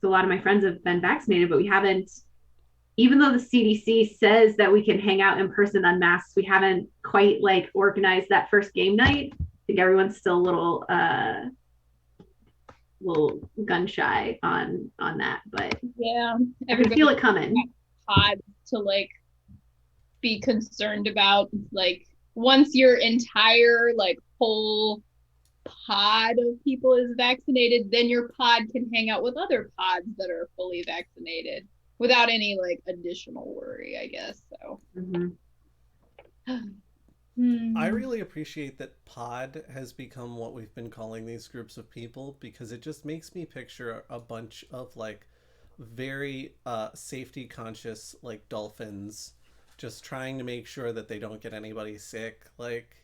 So a lot of my friends have been vaccinated, but we haven't, even though the CDC says that we can hang out in person unmasked, we haven't quite like organized that first game night. I think everyone's still a little gun shy on that, but Yeah, I can feel everybody it coming. pods to like be concerned about. Like once your entire like whole pod of people is vaccinated, then your pod can hang out with other pods that are fully vaccinated without any like additional worry, I guess. So, Mm-hmm. I hmm. really appreciate that pod has become what we've been calling these groups of people because it just makes me picture a bunch of like very safety conscious like dolphins just trying to make sure that they don't get anybody sick. Like,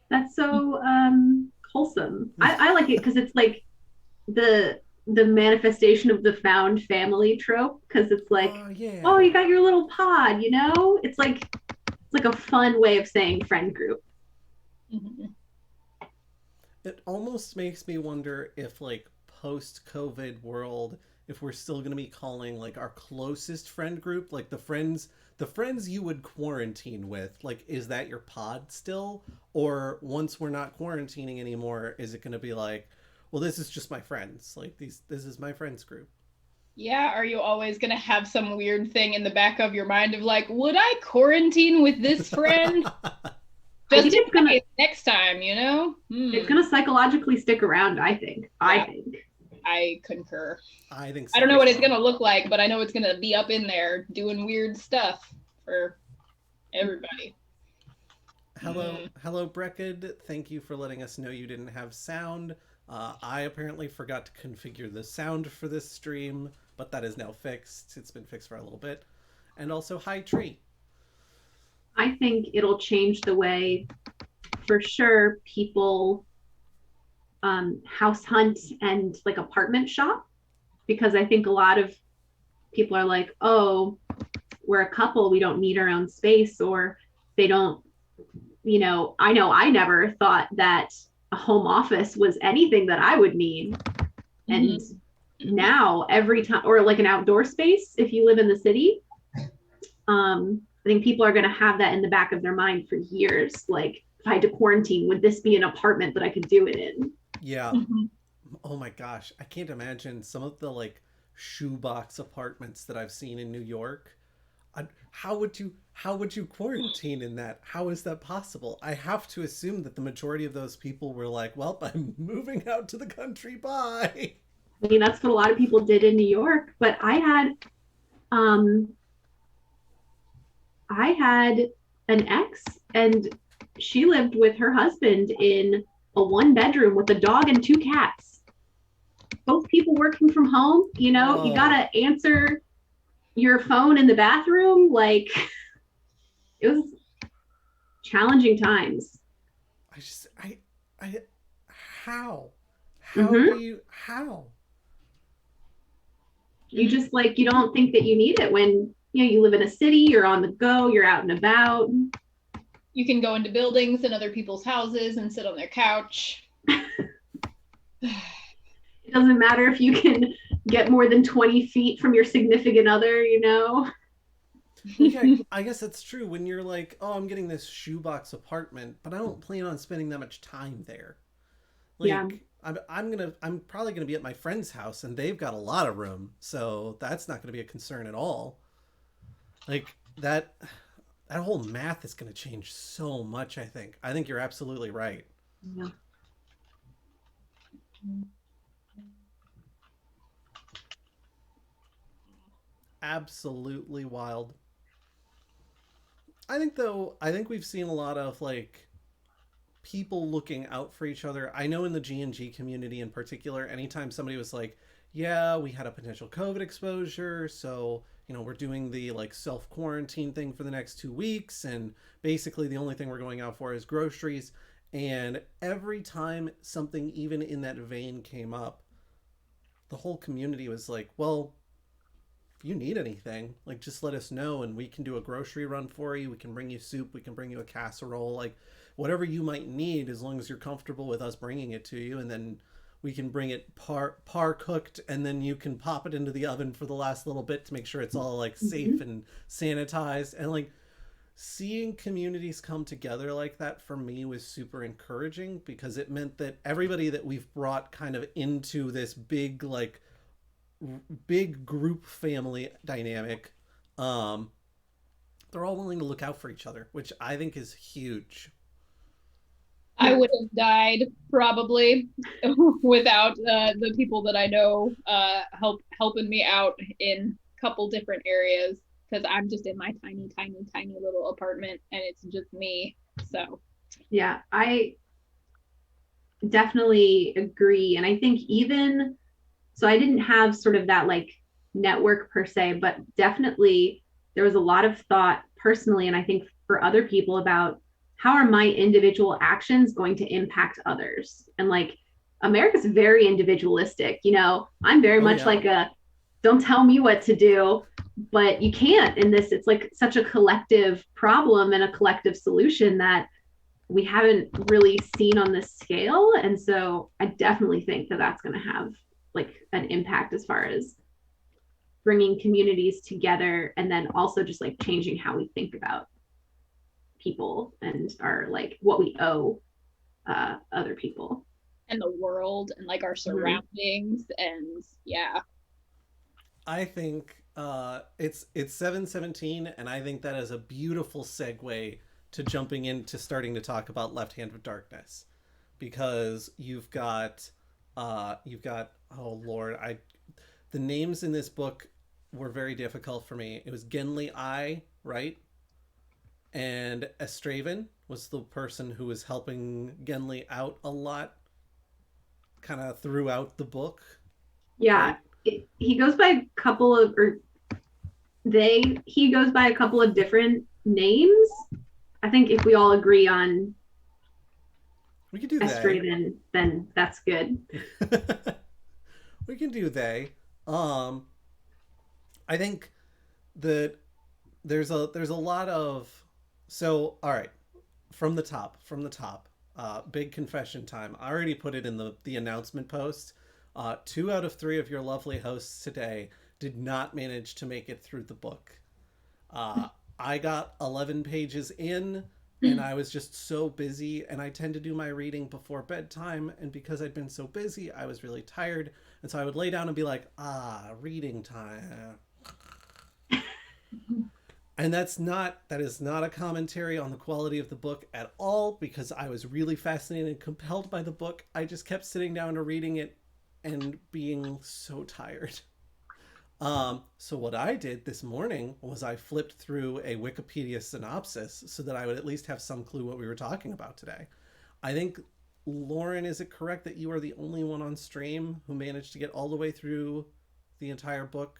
That's so wholesome. I like it because it's like the manifestation of the found family trope because it's like, oh oh, yeah. you got your little pod, you know? It's like a fun way of saying friend group. Mhm. It almost makes me wonder if like post COVID world if we're still going to be calling like our closest friend group like the friends you would quarantine with like is that your pod still or once we're not quarantining anymore is it going to be like well this is just my friends like these this is my friends group. Yeah, are you always going to have some weird thing in the back of your mind of like, would I quarantine with this friend I just think in case next time, you know? it's gonna psychologically stick around, I think. I Yeah, think. I concur. I think I don't so know as what it's going well. to look like, but I know it's going to be up in there doing weird stuff for everybody. Hello, Mm. hello, Breckid. Thank you for letting us know you didn't have sound. I apparently forgot to configure the sound for this stream, but that is now fixed. It's been fixed for a little bit. And also, hi, Tree. I think it'll change the way, for sure, people house hunt and like apartment shop because I think a lot of people are like, oh, we're a couple, we don't need our own space, or they don't, I know I never thought that a home office was anything that I would need. And Mm-hmm. now every time, or like an outdoor space, if you live in the city, I think people are going to have that in the back of their mind for years. Like, if I had to quarantine, would this be an apartment that I could do it in? Yeah. Mm-hmm. Oh my gosh, I can't imagine some of the like shoebox apartments that I've seen in New York. How would you quarantine in that? How is that possible? I have to assume that the majority of those people were like, "Well, I'm moving out to the country. Bye." I mean, that's what a lot of people did in New York. But um, I had an ex, and she lived with her husband in a one bedroom with a dog and two cats. Both people working from home. You Whoa. gotta answer your phone in the bathroom. Like, it was challenging times. I just I how? How do Mm-hmm. you how? You just like, you don't think that you need it when you live in a city, you're on the go, you're out and about. You can go into buildings and other people's houses and sit on their couch. It doesn't matter if you can get more than 20 feet from your significant other. Well, yeah, I guess that's true when you're like, "Oh, I'm getting this shoebox apartment, but I don't plan on spending that much time there." Yeah. Like I'm probably gonna be at my friend's house and they've got a lot of room, so that's not gonna be a concern at all. Like that whole math is gonna change so much, I think you're absolutely right. Yeah. Absolutely wild. I think we've seen a lot of like people looking out for each other. I know in the G&G community in particular, anytime somebody was like, yeah, we had a potential COVID exposure, so, we're doing the like self quarantine thing for the next 2 weeks, and basically the only thing we're going out for is groceries. And every time something even in that vein came up, the whole community was like, well, if you need anything, like just let us know and we can do a grocery run for you. We can bring you soup. We can bring you a casserole. Like whatever you might need, as long as you're comfortable with us bringing it to you. And then we can bring it par cooked, and then you can pop it into the oven for the last little bit to make sure it's all like safe and sanitized. And like seeing communities come together like that for me was super encouraging, because it meant that everybody that we've brought kind of into this big like big group family dynamic, they're all willing to look out for each other, which I think is huge. I would have died probably without the people that I know helping me out in a couple different areas, because I'm just in my tiny little apartment and it's just me. So Yeah, I definitely agree. And I think even so, I didn't have sort of that like network per se, but definitely there was a lot of thought personally, and I think for other people, about how are my individual actions going to impact others. And like America's very individualistic, you know, I'm very much Yeah. like a don't tell me what to do, but you can't in this. It's like such a collective problem and a collective solution that we haven't really seen on this scale. And so I definitely think that that's going to have like an impact as far as bringing communities together, and then also just like changing how we think about people and our like what we owe other people. and the world and like our surroundings and yeah. I think it's 7:17, and I think that is a beautiful segue to jumping into starting to talk about Left Hand of Darkness, because you've got oh Lord, the names in this book were very difficult for me. It was Genli I, right? And Estraven was the person who was helping Genli out a lot, kind of throughout the book. Yeah, Right? he goes by a couple of, or he goes by a couple of different names. I think if we all agree on We could do Estraven, then that's good. We can do they. I think that there's a lot of, so all right, from the top, big confession time. I already put it in the announcement post. 2 out of 3 of your lovely hosts today did not manage to make it through the book. I got 11 pages in, and I was just so busy, and I tend to do my reading before bedtime, and because I'd been so busy, I was really tired, and so I would lay down and be like, reading time. And that is not a commentary on the quality of the book at all, because I was really fascinated and compelled by the book. I just kept sitting down and reading it and being so tired. So what I did this morning was I flipped through a Wikipedia synopsis so that I would at least have some clue what we were talking about today. I think, Lauren, is it correct that you are the only one on stream who managed to get all the way through the entire book?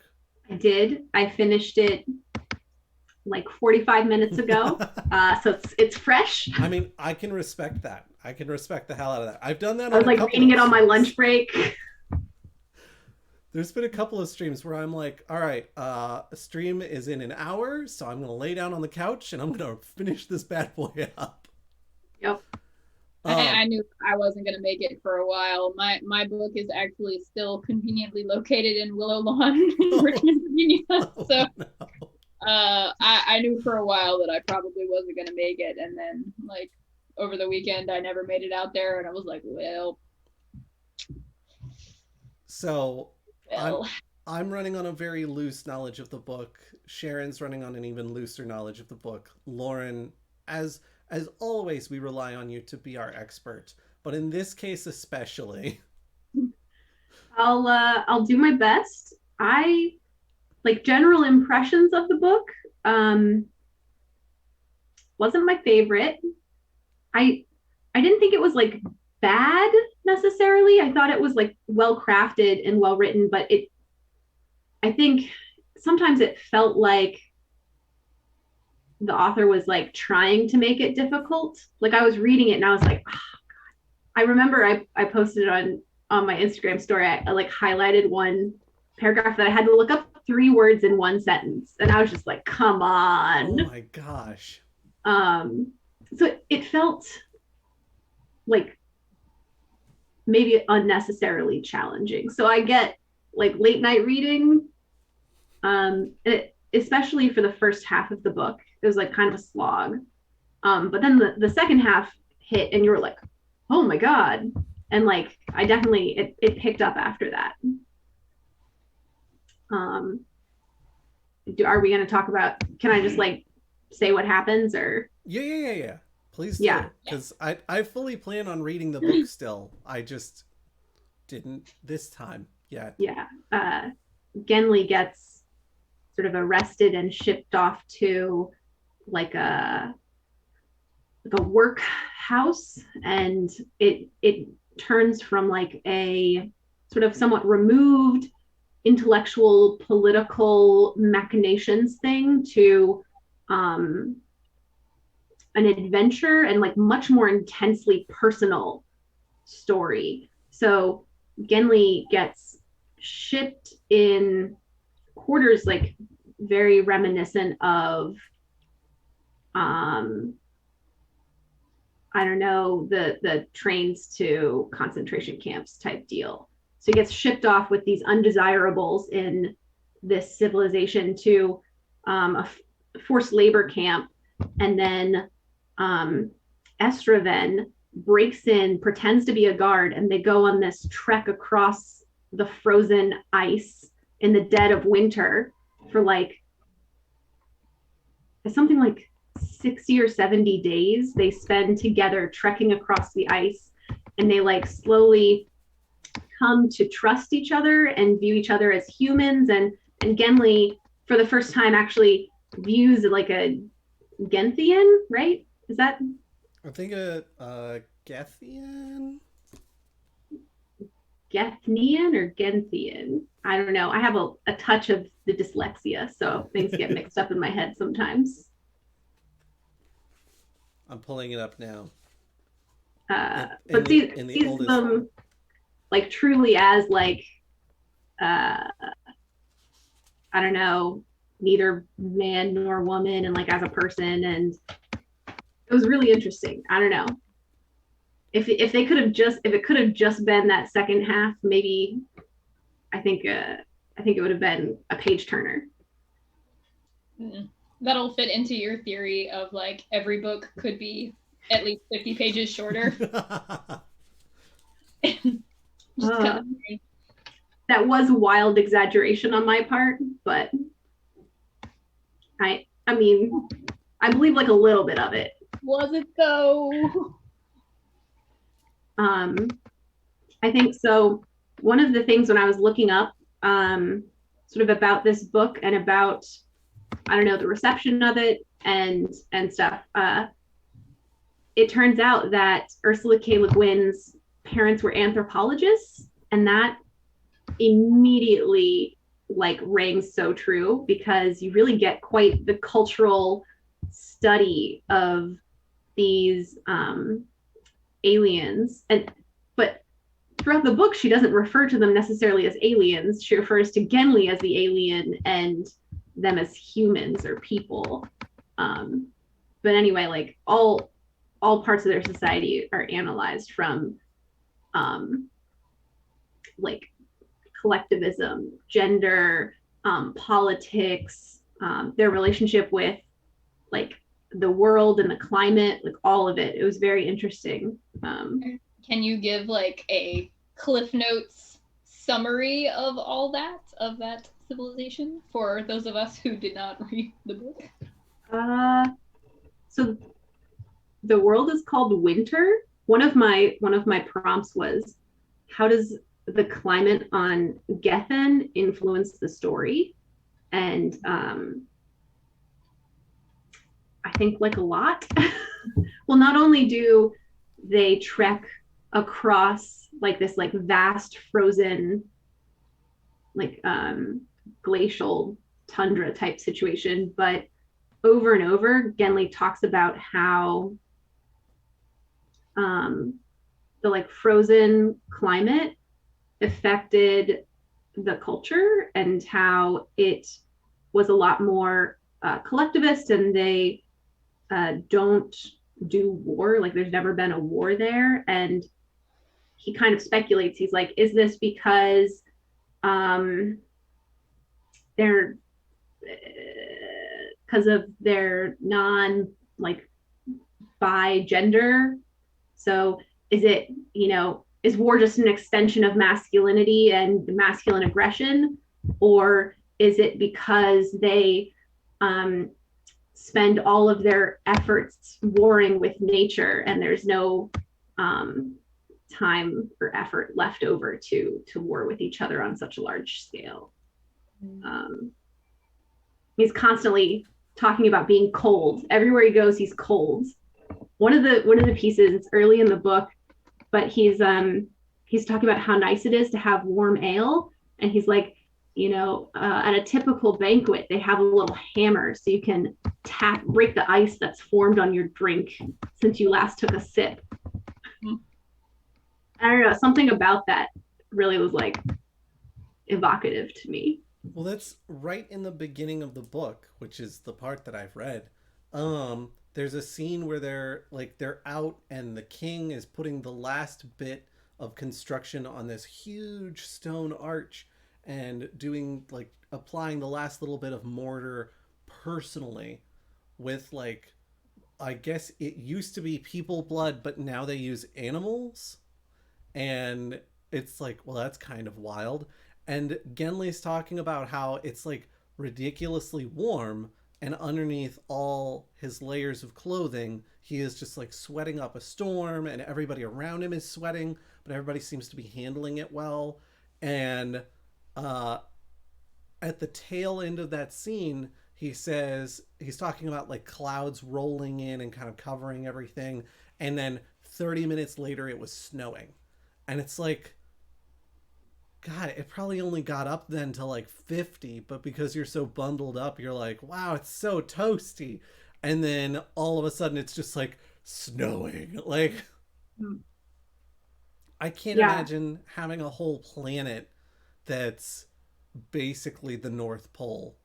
I did. I finished it like 45 minutes ago. So it's fresh. I mean, I can respect that. I can respect the hell out of that. I've done that. I was like reading it on my lunch break. There's been a couple of streams where I'm like, all right, a stream is in an hour, so I'm going to lay down on the couch and I'm going to finish this bad boy up. Yep. I knew I wasn't going to make it for a while. My book is actually still conveniently located in Willow Lawn in Richmond, Virginia. So no. I knew for a while that I probably wasn't going to make it. And then like over the weekend, I never made it out there. And I was like, well. So I'm running on a very loose knowledge of the book. Sharon's running on an even looser knowledge of the book. Lauren, as always, we rely on you to be our expert, but in this case especially, I'll do my best. I like general impressions of the book. Wasn't my favorite. I didn't think it was like bad necessarily. I thought it was like well crafted and well written, but I think sometimes it felt like the author was like trying to make it difficult. Like I was reading it and I was like, oh, God. I remember I posted it on my Instagram story. I like highlighted one paragraph that I had to look up 3 words in one sentence, and I was just like, come on. Oh my gosh. So it felt like maybe unnecessarily challenging. So I get like late night reading, especially for the first half of the book. It was like kind of a slog. But then the second half hit and you were like, oh my God. And like, I definitely, it picked up after that. Are we going to talk about, can I just like say what happens or? Yeah. Please do. Yeah. Because I fully plan on reading the book still. I just didn't this time yet. Yeah. Genli gets sort of arrested and shipped off to like a workhouse, and it turns from like a sort of somewhat removed intellectual political machinations thing to an adventure and like much more intensely personal story. So Genli gets shipped in quarters like very reminiscent of I don't know, the trains to concentration camps type deal. So he gets shipped off with these undesirables in this civilization to a forced labor camp, and then Estraven breaks in, pretends to be a guard, and they go on this trek across the frozen ice in the dead of winter for like something like 60 or 70 days they spend together trekking across the ice, and they like slowly come to trust each other and view each other as humans, and Genli for the first time actually views like a Genthian, right? Is that I think a Gethian? Gethnian or Genthian? I don't know. I have a touch of the dyslexia, so things get mixed up in my head sometimes. I'm pulling it up now. But sees them like truly as like I don't know, neither man nor woman, and like as a person, and it was really interesting. I don't know if they could have just, if it could have just been that second half, maybe I think it would have been a page turner. That'll fit into your theory of like every book could be at least 50 pages shorter. That was a wild exaggeration on my part, but I mean, I believe like a little bit of it. Was it though? I think so. One of the things when I was looking up sort of about this book and about, I don't know, the reception of it and stuff, it turns out that Ursula K. Le Guin's parents were anthropologists, and that immediately like rang so true, because you really get quite the cultural study of these aliens. But throughout the book, she doesn't refer to them necessarily as aliens. She refers to Genli as the alien and them as humans or people. But anyway, like all parts of their society are analyzed from like collectivism, gender, politics, their relationship with like the world and the climate, like all of it. It was very interesting. Can you give like a Cliff Notes summary of all that, of that civilization, for those of us who did not read the book? So the world is called Winter. One of my prompts was, how does the climate on Gethen influence the story? And I think like a lot. Well, not only do they trek across like this like vast frozen like glacial tundra type situation, but over and over Genli talks about how the like frozen climate affected the culture, and how it was a lot more collectivist, and they don't do war, like there's never been a war there, and he kind of speculates. He's like, is this because they're because of their non like bi gender? So is it, is war just an extension of masculinity and masculine aggression, or is it because they spend all of their efforts warring with nature and there's no time or effort left over to war with each other on such a large scale? He's constantly talking about being cold. Everywhere he goes, he's cold. One of the pieces, it's early in the book, but he's talking about how nice it is to have warm ale, and he's like, at a typical banquet, they have a little hammer so you can break the ice that's formed on your drink since you last took a sip. I don't know, something about that really was like evocative to me. Well, that's right in the beginning of the book, which is the part that I've read. There's a scene where they're out and the king is putting the last bit of construction on this huge stone arch and doing applying the last little bit of mortar personally with I guess it used to be people blood, but now they use animals. And it's like, well, that's kind of wild. And Genli's talking about how it's ridiculously warm, and underneath all his layers of clothing, he is just sweating up a storm, and everybody around him is sweating, but everybody seems to be handling it well. And at the tail end of that scene, he says he's talking about clouds rolling in and kind of covering everything, and then 30 minutes later it was snowing. And it's God, it probably only got up then to 50, but because you're so bundled up, you're like, wow, it's so toasty. And then all of a sudden it's just snowing. I can't imagine having a whole planet that's basically the North Pole.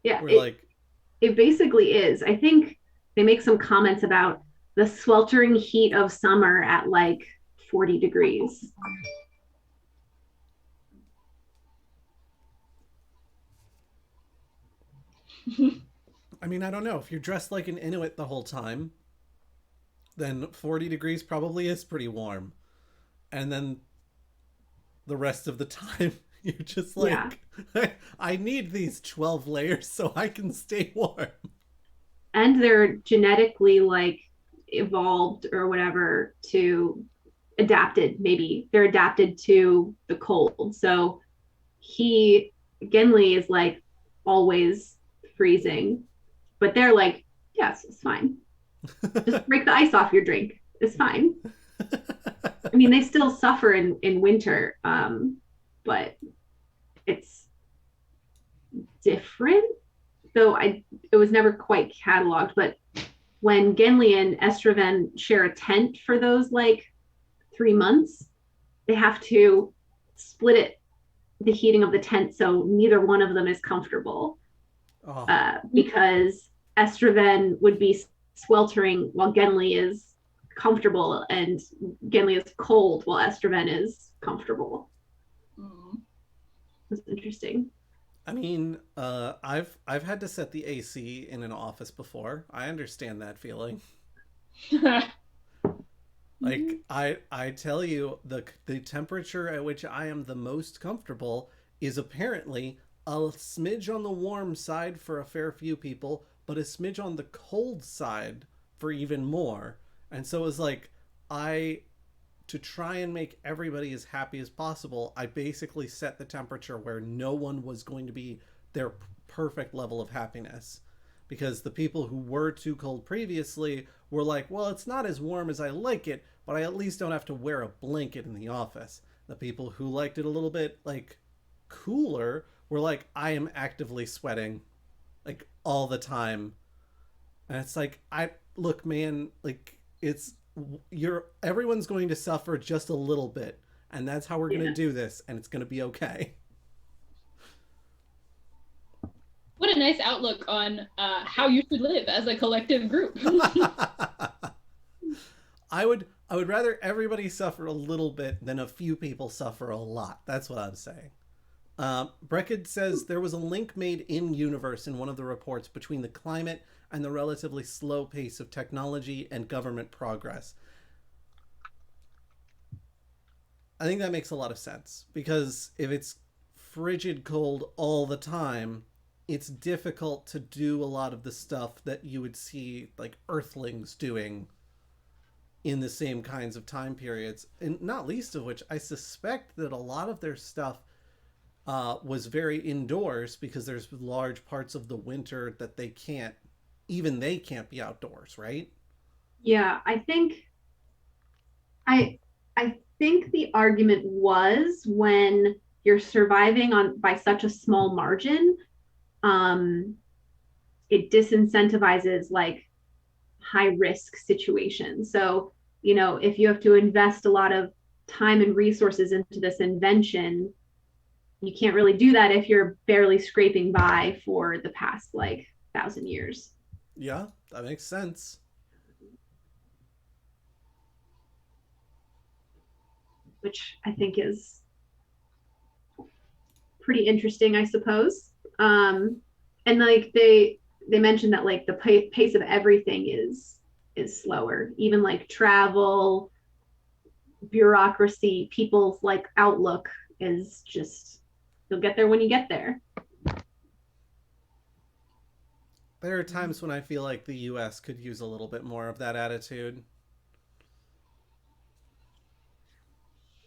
Yeah, it basically is. I think they make some comments about the sweltering heat of summer at 40 degrees. I mean, I don't know. If you're dressed like an Inuit the whole time, then 40 degrees probably is pretty warm. And then the rest of the time, you're just I need these 12 layers so I can stay warm. And they're genetically evolved or whatever to maybe they're adapted to the cold. So Genli is always freezing, but they're yes, it's fine. Just break the ice off your drink. It's fine. I mean, they still suffer in winter, but it's different. Though it was never quite cataloged, but when Genli and Estraven share a tent for those 3 months, they have to split the heating of the tent so neither one of them is comfortable. Because Estraven would be sweltering while Genli is comfortable, and Genli is cold while Estraven is comfortable. That's interesting. I mean, I've had to set the AC in an office before. I understand that feeling. I tell you, the temperature at which I am the most comfortable is apparently a smidge on the warm side for a fair few people, but a smidge on the cold side for even more. And so it was to try and make everybody as happy as possible, I basically set the temperature where no one was going to be their perfect level of happiness. Because the people who were too cold previously were well, it's not as warm as I like it, but I at least don't have to wear a blanket in the office. The people who liked it a little bit cooler were I am actively sweating all the time. And it's look, man, everyone's going to suffer just a little bit, and that's how we're going to do this, and it's going to be okay. What a nice outlook on how you should live as a collective group. I would I would rather everybody suffer a little bit than a few people suffer a lot. That's what I'm saying. Breckett says there was a link made in universe in one of the reports between the climate and the relatively slow pace of technology and government progress. I think that makes a lot of sense because if it's frigid cold all the time, it's difficult to do a lot of the stuff that you would see like Earthlings doing in the same kinds of time periods. And not least of which, I suspect that a lot of their stuff was very indoors because there's large parts of the winter that they can't be outdoors, right? Yeah, I think the argument was when you're surviving on by such a small margin, um, it disincentivizes like high risk situations. So, if you have to invest a lot of time and resources into this invention, you can't really do that if you're barely scraping by for the past like 1,000 years. Yeah, that makes sense. Which I think is pretty interesting, I suppose. And like they mentioned that like the pace of everything is slower, even like travel, bureaucracy, people's like outlook is just you'll get there when you get there. There are times when I feel like the US could use a little bit more of that attitude.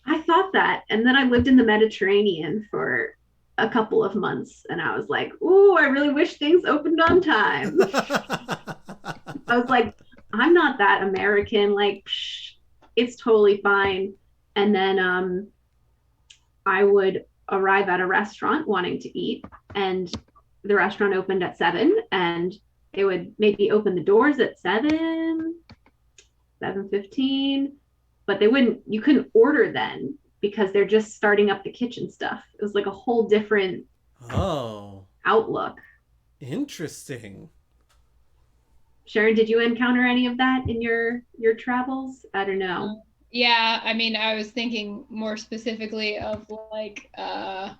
I thought that, and then I lived in the Mediterranean for a couple of months, and I was like, "Ooh, I really wish things opened on time." I was like, "I'm not that American. Like, psh, it's totally fine." And then I would arrive at a restaurant wanting to eat, and the restaurant opened at 7, and they would maybe open the doors at 7:15, but you couldn't order then because they're just starting up the kitchen stuff. It was like a whole different Oh, outlook. interesting. Sharon, did you encounter any of that in your travels? I don't know. Yeah, I mean, I was thinking more specifically of like a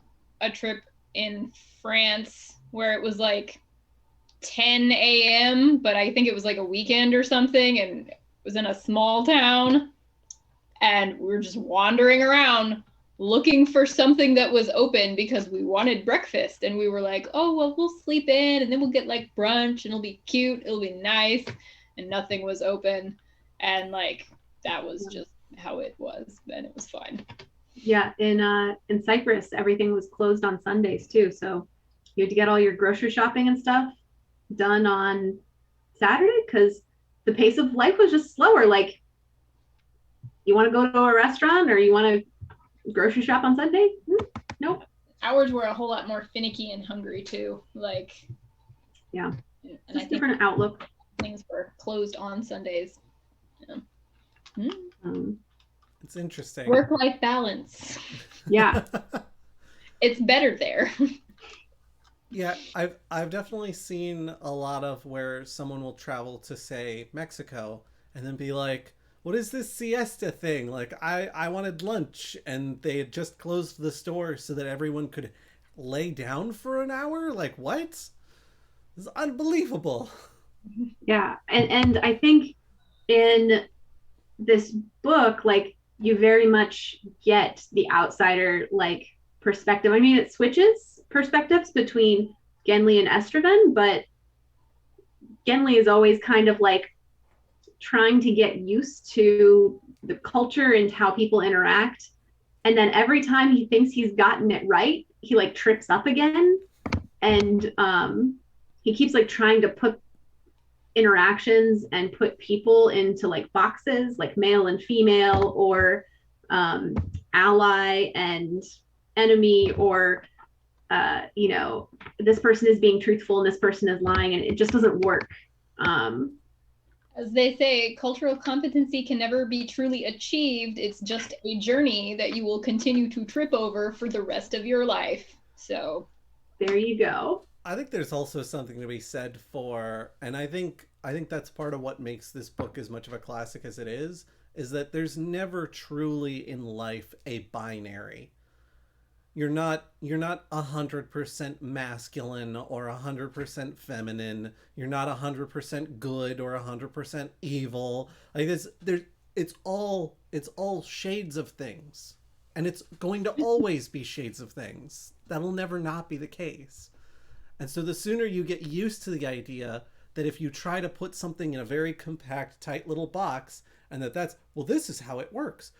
trip in France where it was like 10 a.m., but I think it was like a weekend or something, and it was in a small town, and we were just wandering around looking for something that was open because we wanted breakfast, and we were like, oh well, we'll sleep in and then we'll get like brunch and it'll be cute, it'll be nice, and nothing was open, and like that was just how it was, and it was fine. Yeah, in Cyprus, everything was closed on Sundays too. So you had to get all your grocery shopping and stuff done on Saturday because the pace of life was just slower. Like, you want to go to a restaurant or you want to grocery shop on Sunday? Nope. Ours were a whole lot more finicky and hungry too. Like, yeah, and just I think different outlook. Things were closed on Sundays. Yeah. It's interesting. Work-life balance. Yeah. It's better there. Yeah, I've definitely seen a lot of where someone will travel to, say, Mexico and then be like, what is this siesta thing? Like, I wanted lunch, and they had just closed the store so that everyone could lay down for an hour? Like, what? This is unbelievable. Yeah, and I think in this book, like, you very much get the outsider like perspective. I mean, it switches perspectives between Genly and Estraven, but Genly is always kind of like trying to get used to the culture and how people interact. And then every time he thinks he's gotten it right, he like trips up again. And he keeps like trying to put interactions and put people into like boxes, like male and female, or ally and enemy, or this person is being truthful and this person is lying, and it just doesn't work. As they say, cultural competency can never be truly achieved. It's just a journey that you will continue to trip over for the rest of your life. So there you go. I think there's also something to be said for, and I think that's part of what makes this book as much of a classic as it is, is that there's never truly in life a binary. You're not 100% masculine or 100% feminine. You're not 100% good or 100% evil. Like it's all shades of things, and it's going to always be shades of things. That'll never not be the case. And so the sooner you get used to the idea that if you try to put something in a very compact, tight little box, and that's, well, this is how it works,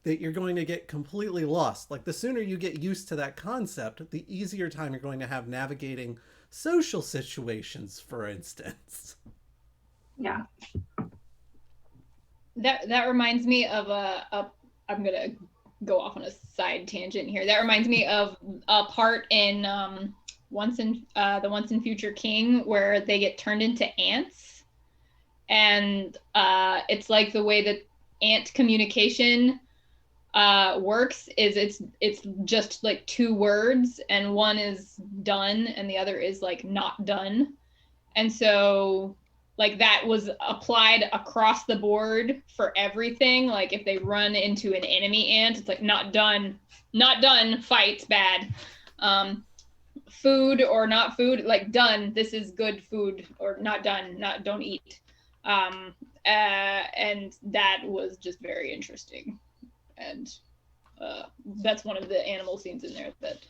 that you're going to get completely lost. Like, the sooner you get used to that concept, the easier time you're going to have navigating social situations, for instance. Yeah. That reminds me of I'm gonna go off on a side tangent here. That reminds me of a part in the Once in Future King where they get turned into ants, and it's like the way that ant communication works is it's just like two words, and one is done and the other is like not done. And so like that was applied across the board for everything. Like if they run into an enemy ant, it's like not done, fight, bad. Food or not food, like done, this is good food, or not done, don't eat. And that was just very interesting. And that's one of the animal scenes in there that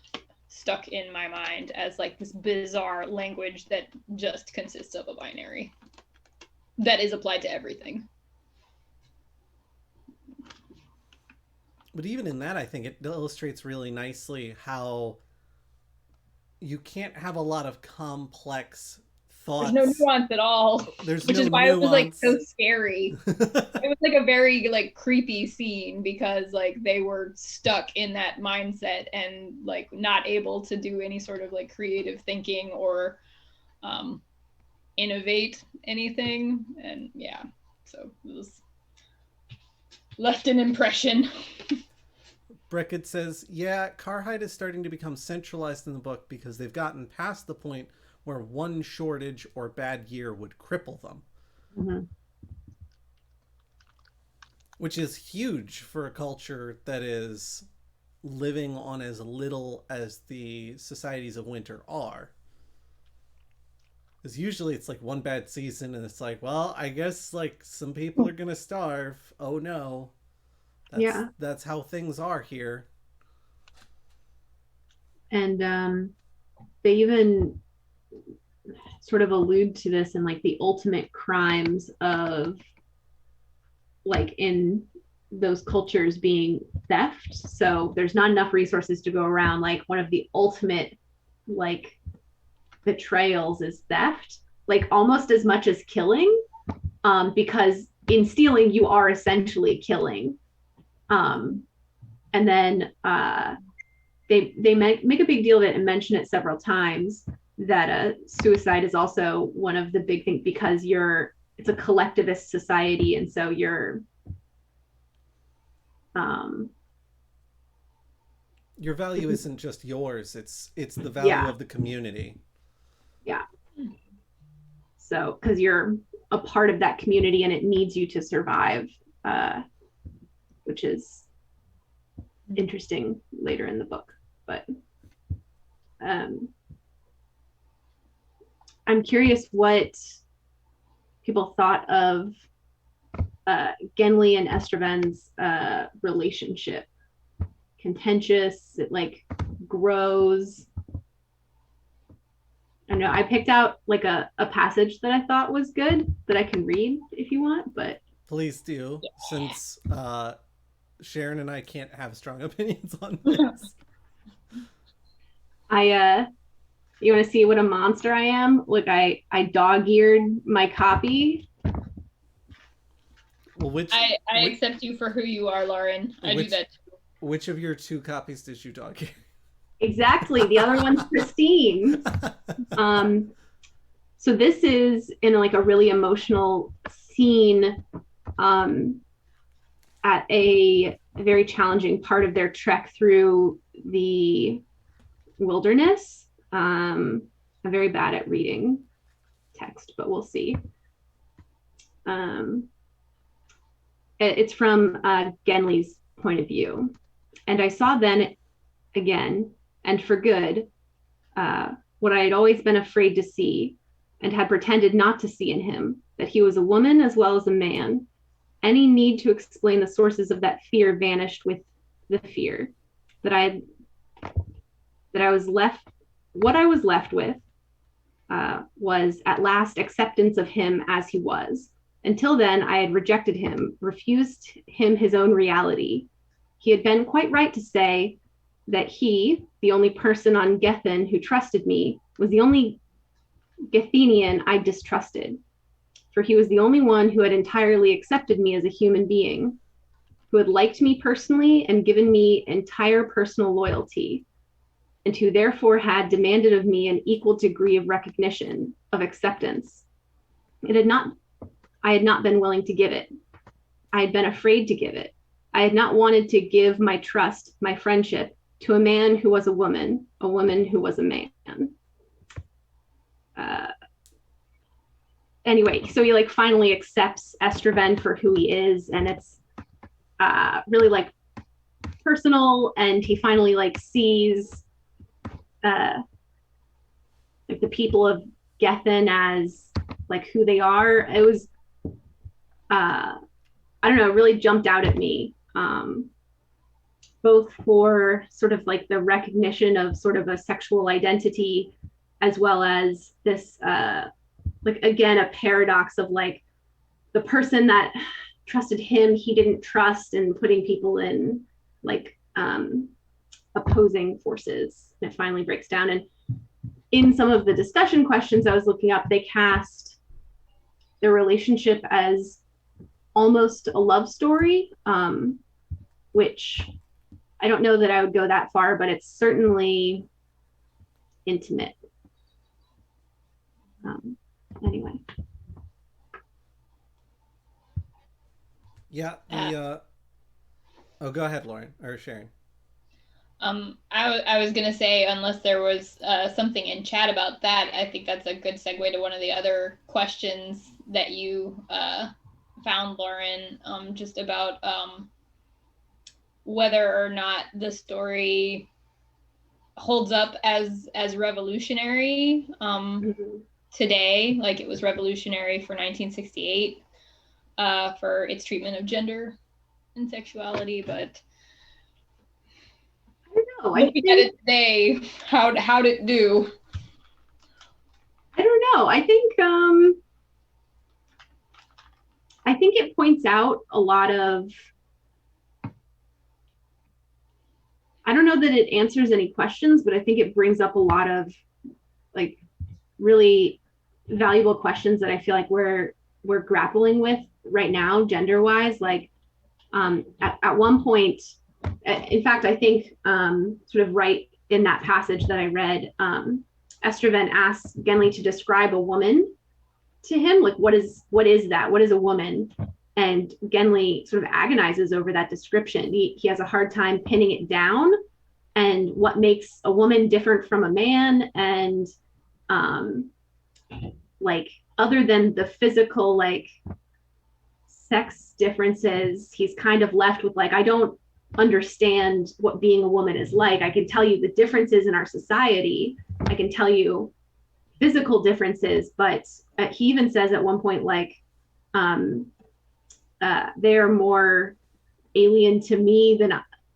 stuck in my mind as like this bizarre language that just consists of a binary that is applied to everything. But even in that, I think it illustrates really nicely how you can't have a lot of complex thoughts. There's no nuance at all. There's which no is why nuance. it was like so scary. It was like a very like creepy scene because like they were stuck in that mindset and like not able to do any sort of like creative thinking or innovate anything. And yeah, so it was left an impression. Breckett says, yeah, Carhide is starting to become centralized in the book because they've gotten past the point where one shortage or bad year would cripple them. Mm-hmm. Which is huge for a culture that is living on as little as the societies of winter are. Because usually it's like one bad season and it's like, well, I guess like some people are going to starve. Oh no. That's how things are here. And they even sort of allude to this in like the ultimate crimes of like in those cultures being theft. So there's not enough resources to go around. Like one of the ultimate like betrayals is theft, like almost as much as killing, because in stealing you are essentially killing. And then they make a big deal of it and mention it several times that suicide is also one of the big things because it's a collectivist society, and so your value isn't just yours, it's the value of the community. Yeah. So because you're a part of that community and it needs you to survive, which is interesting later in the book. But I'm curious what people thought of Genly and Estreven's relationship. Contentious, it like grows. I know I picked out like a passage that I thought was good that I can read if you want, but please do, since Sharon and I can't have strong opinions on this. You want to see what a monster I am? Look, I dog-eared my copy. Well, I accept you for who you are, Lauren. I do that too. Which of your two copies did you dog-ear? Exactly. The other one's Christine. So this is in like a really emotional scene at a very challenging part of their trek through the wilderness. I'm very bad at reading text, but we'll see. It's from Genli's point of view. And I saw then again, and for good, what I had always been afraid to see and had pretended not to see in him, that he was a woman as well as a man. Any need to explain the sources of that fear vanished with the fear that I was left, what I was left with was at last acceptance of him as he was. Until then, I had rejected him, refused him his own reality. He had been quite right to say that he, the only person on Gethin who trusted me, was the only Gethenian I distrusted. For he was the only one who had entirely accepted me as a human being, who had liked me personally and given me entire personal loyalty, and who therefore had demanded of me an equal degree of recognition, of acceptance. I had not been willing to give it. I had been afraid to give it. I had not wanted to give my trust, my friendship, to a man who was a woman who was a man. Anyway, so he like finally accepts Estroven for who he is, and it's really like personal, and he finally like sees like the people of Gethin as like who they are. It was I don't know, it really jumped out at me, both for sort of like the recognition of sort of a sexual identity, as well as this like again a paradox of like the person that trusted him he didn't trust, and putting people in like opposing forces. And it finally breaks down, and in some of the discussion questions I was looking up, they cast their relationship as almost a love story, which I don't know that I would go that far, but it's certainly intimate. Anyway. Yeah. The oh, go ahead, Lauren or Sharon. I was gonna say, unless there was something in chat about that, I think that's a good segue to one of the other questions that you found, Lauren, just about whether or not the story holds up as revolutionary today, like it was revolutionary for 1968 for its treatment of gender and sexuality, but looking at it today, how did it do? I don't know. I think it points out a lot of, I don't know that it answers any questions, but I think it brings up a lot of like really valuable questions that I feel like we're grappling with right now, gender wise. Like at one point, in fact, I think sort of right in that passage that I read, Estroven asks Genli to describe a woman to him. Like, what is that? What is a woman? And Genli sort of agonizes over that description. He has a hard time pinning it down, and what makes a woman different from a man, and like other than the physical like sex differences, he's kind of left with like, I don't understand what being a woman is like. I can tell you the differences in our society. I can tell you physical differences, but he even says at one point like they are more alien to me than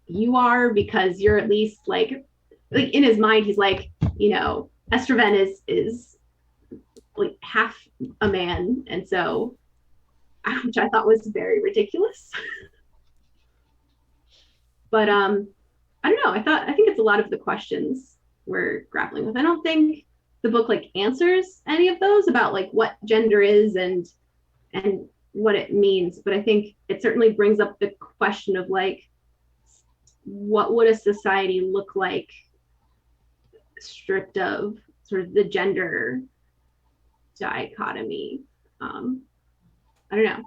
you are, because you're at least like in his mind he's like, you know, Estroven is like half a man, and so which I thought was very ridiculous. But I don't know. I think it's a lot of the questions we're grappling with. I don't think the book like answers any of those about like what gender is and what it means, but I think it certainly brings up the question of like, what would a society look like stripped of sort of the gender dichotomy. I don't know.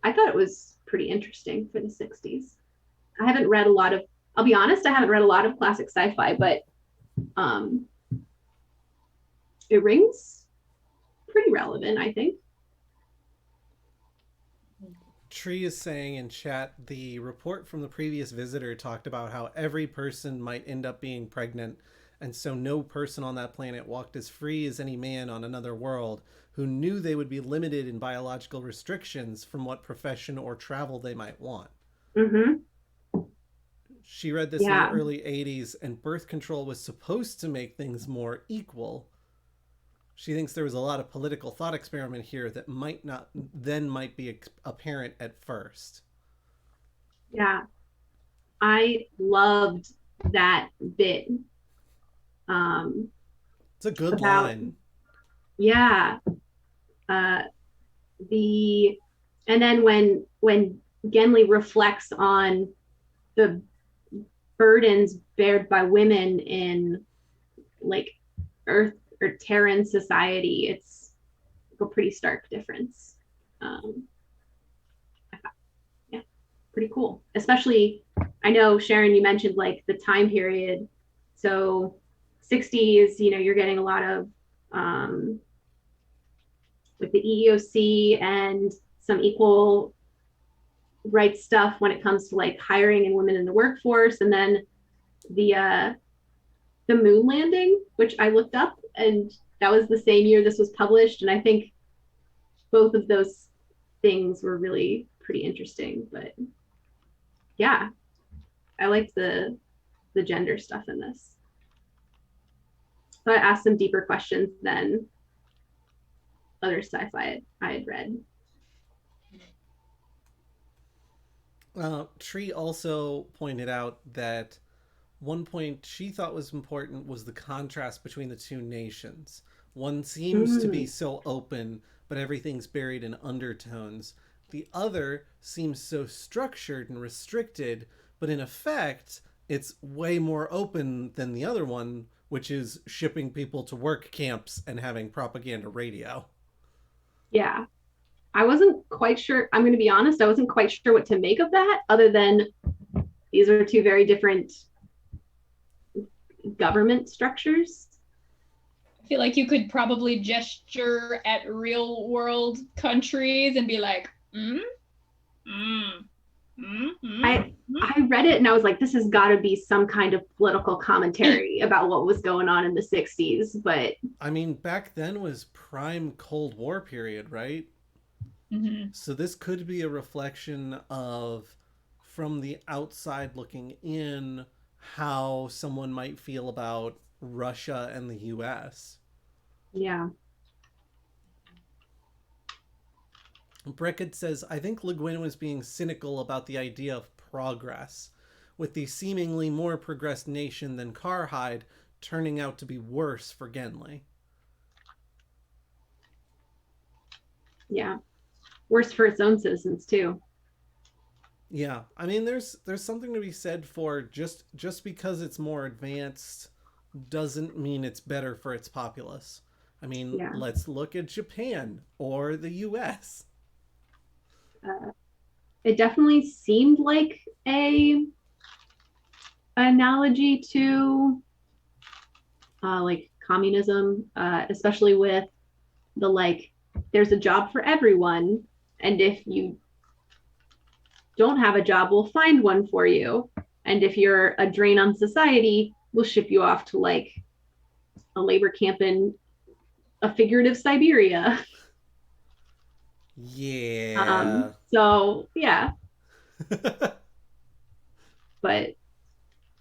I thought it was pretty interesting for the 60s. I haven't read a lot of, I'll be honest, I haven't read a lot of classic sci-fi, but it rings pretty relevant, I think. Tree is saying in chat the report from the previous visitor talked about how every person might end up being pregnant, and so no person on that planet walked as free as any man on another world who knew they would be limited in biological restrictions from what profession or travel they might want. Mm-hmm. She read this in the Yeah. early 80s, and birth control was supposed to make things more equal. She thinks there was a lot of political thought experiment here that might be apparent at first. Yeah. I loved that bit. It's a good About, line. yeah. Uh, the and then when Genly reflects on the burdens bared by women in like Earth or Terran society, it's a pretty stark difference. Um, yeah, pretty cool. Especially, I know Sharon, you mentioned like the time period. So 60s, you're getting a lot of like the EEOC and some equal rights stuff when it comes to like hiring and women in the workforce, and then the moon landing, which I looked up, and that was the same year this was published. And I think both of those things were really pretty interesting. But yeah, I liked the gender stuff in this. So I asked some deeper questions than other sci-fi I had read. Tree also pointed out that one point she thought was important was the contrast between the two nations. One seems to be so open, but everything's buried in undertones. The other seems so structured and restricted, but in effect, it's way more open than the other one, which is shipping people to work camps and having propaganda radio. Yeah, I wasn't quite sure. I'm going to be honest, I wasn't quite sure what to make of that, other than these are two very different government structures. I feel like you could probably gesture at real world countries and be like, I read it and I was like, this has got to be some kind of political commentary about what was going on in the 60s. But I mean, back then was prime Cold War period, right? Mm-hmm. So this could be a reflection of, from the outside looking in, how someone might feel about Russia and the US. yeah. Brickett says, I think Le Guin was being cynical about the idea of progress, with the seemingly more progressed nation than Karhide turning out to be worse for Genly. Yeah. Worse for its own citizens too. Yeah, I mean, there's something to be said for just because it's more advanced doesn't mean it's better for its populace. I mean, Yeah. let's look at Japan or the US. It definitely seemed like a analogy to like communism, especially with the like, there's a job for everyone, and if you don't have a job, we'll find one for you, and if you're a drain on society, we'll ship you off to like a labor camp in a figurative Siberia. Yeah. So yeah, but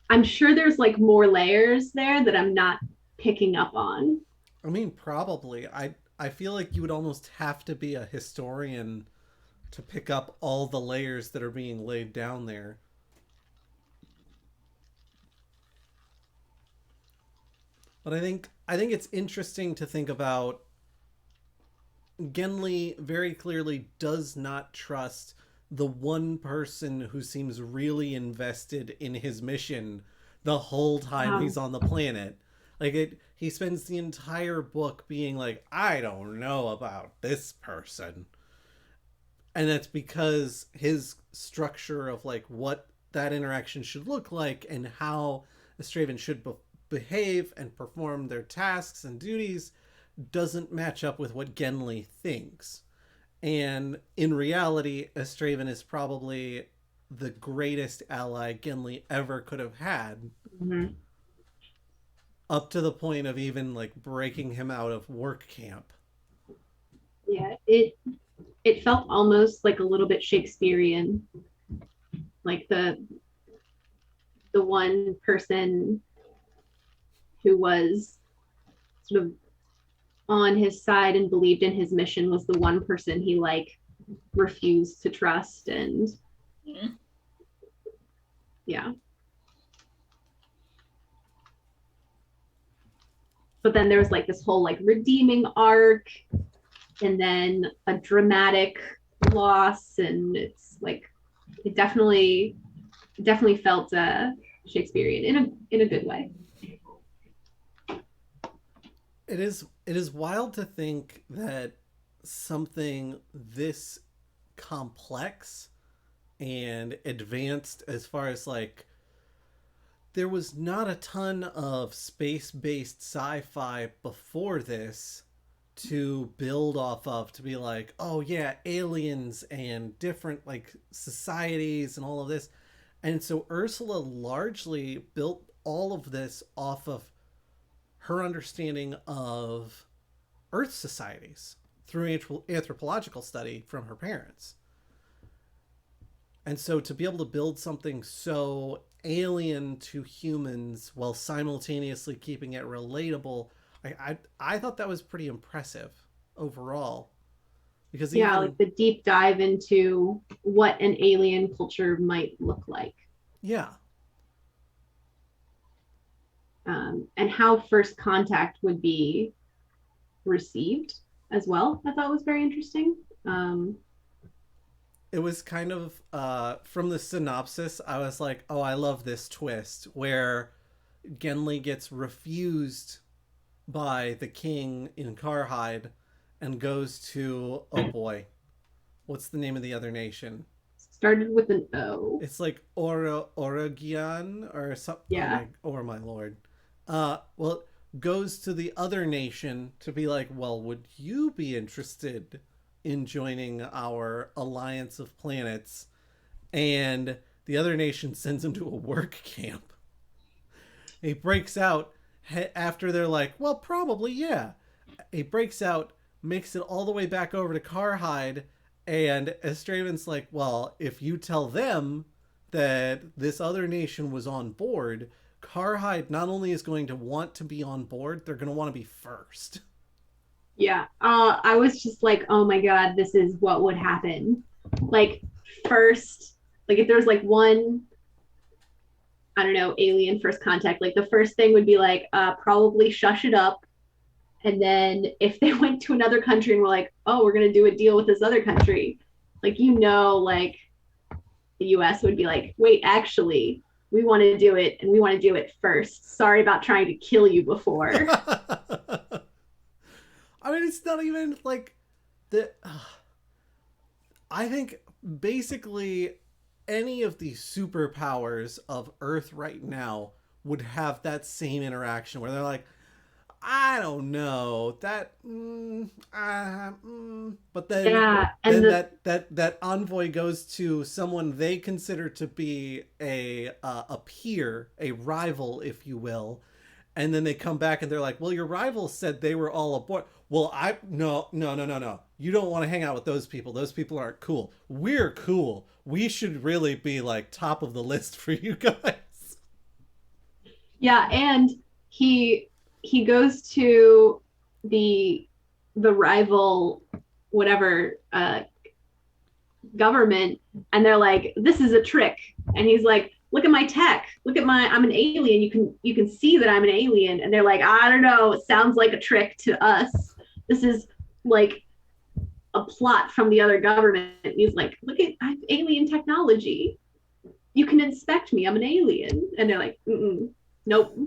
I'm sure there's like more layers there that I'm not picking up on. I mean, probably. I feel like you would almost have to be a historian to pick up all the layers that are being laid down there. But I think it's interesting to think about. Genly very clearly does not trust the one person who seems really invested in his mission the whole time he's on the planet. He spends the entire book being like, I don't know about this person. And that's because his structure of like what that interaction should look like and how a Straven should behave and perform their tasks and duties doesn't match up with what Genly thinks. And in reality, Estraven is probably the greatest ally Gimli ever could have had, Mhm. up to the point of even like breaking him out of work camp. Yeah, it felt almost like a little bit Shakespearean, like the one person who was sort of on his side and believed in his mission was the one person he like refused to trust. And yeah, but then there was like this whole like redeeming arc and then a dramatic loss, and it's like it definitely felt Shakespearean in a good way. It is wild to think that something this complex and advanced, as far as like, there was not a ton of space-based sci-fi before this to build off of, to be like, oh yeah, aliens and different like societies and all of this. And so Ursula largely built all of this off of her understanding of Earth societies through anthropological study from her parents. And so to be able to build something so alien to humans while simultaneously keeping it relatable, I thought that was pretty impressive overall. Because Yeah, like even, the deep dive into what an alien culture might look like, yeah, and how first contact would be received as well. I thought was very interesting. it was kind of, from the synopsis, I was like, oh, I love this twist where Genli gets refused by the king in Karhide and goes to, oh boy, what's the name of the other nation? Started with an O. It's like Orogian or something. Yeah. Oh my lord. Well, goes to the other nation to be like, well, would you be interested in joining our alliance of planets? And the other nation sends him to a work camp. He breaks out after they're like, well, probably, yeah. He breaks out, makes it all the way back over to Karhide, and Estraven's like, well, if you tell them that this other nation was on board, Karhide not only is going to want to be on board, they're going to want to be first. Yeah. I was just like, oh my God, this is what would happen. Like, first, like, if there's like one, I don't know, alien first contact, like, the first thing would be like, probably shush it up. And then if they went to another country and were like, oh, we're going to do a deal with this other country, like, like, the US would be like, wait, actually, we want to do it and we want to do it first. Sorry about trying to kill you before. I mean, it's not even like the. I think basically any of the superpowers of Earth right now would have that same interaction where they're like, I don't know that, but then Yeah. And then the, that envoy goes to someone they consider to be a peer, a rival, if you will, and then they come back and they're like, well, your rival said they were all aboard. Well, I no. You don't want to hang out with those people. Those people aren't cool. We're cool. We should really be like top of the list for you guys. yeah. And he goes to the rival whatever government, and they're like, this is a trick. And he's like, look at my tech, look at my, I'm an alien, you can see that I'm an alien. And they're like, I don't know, it sounds like a trick to us. This is like a plot from the other government. And he's like, look at, I have alien technology, you can inspect me, I'm an alien. And they're like, nope.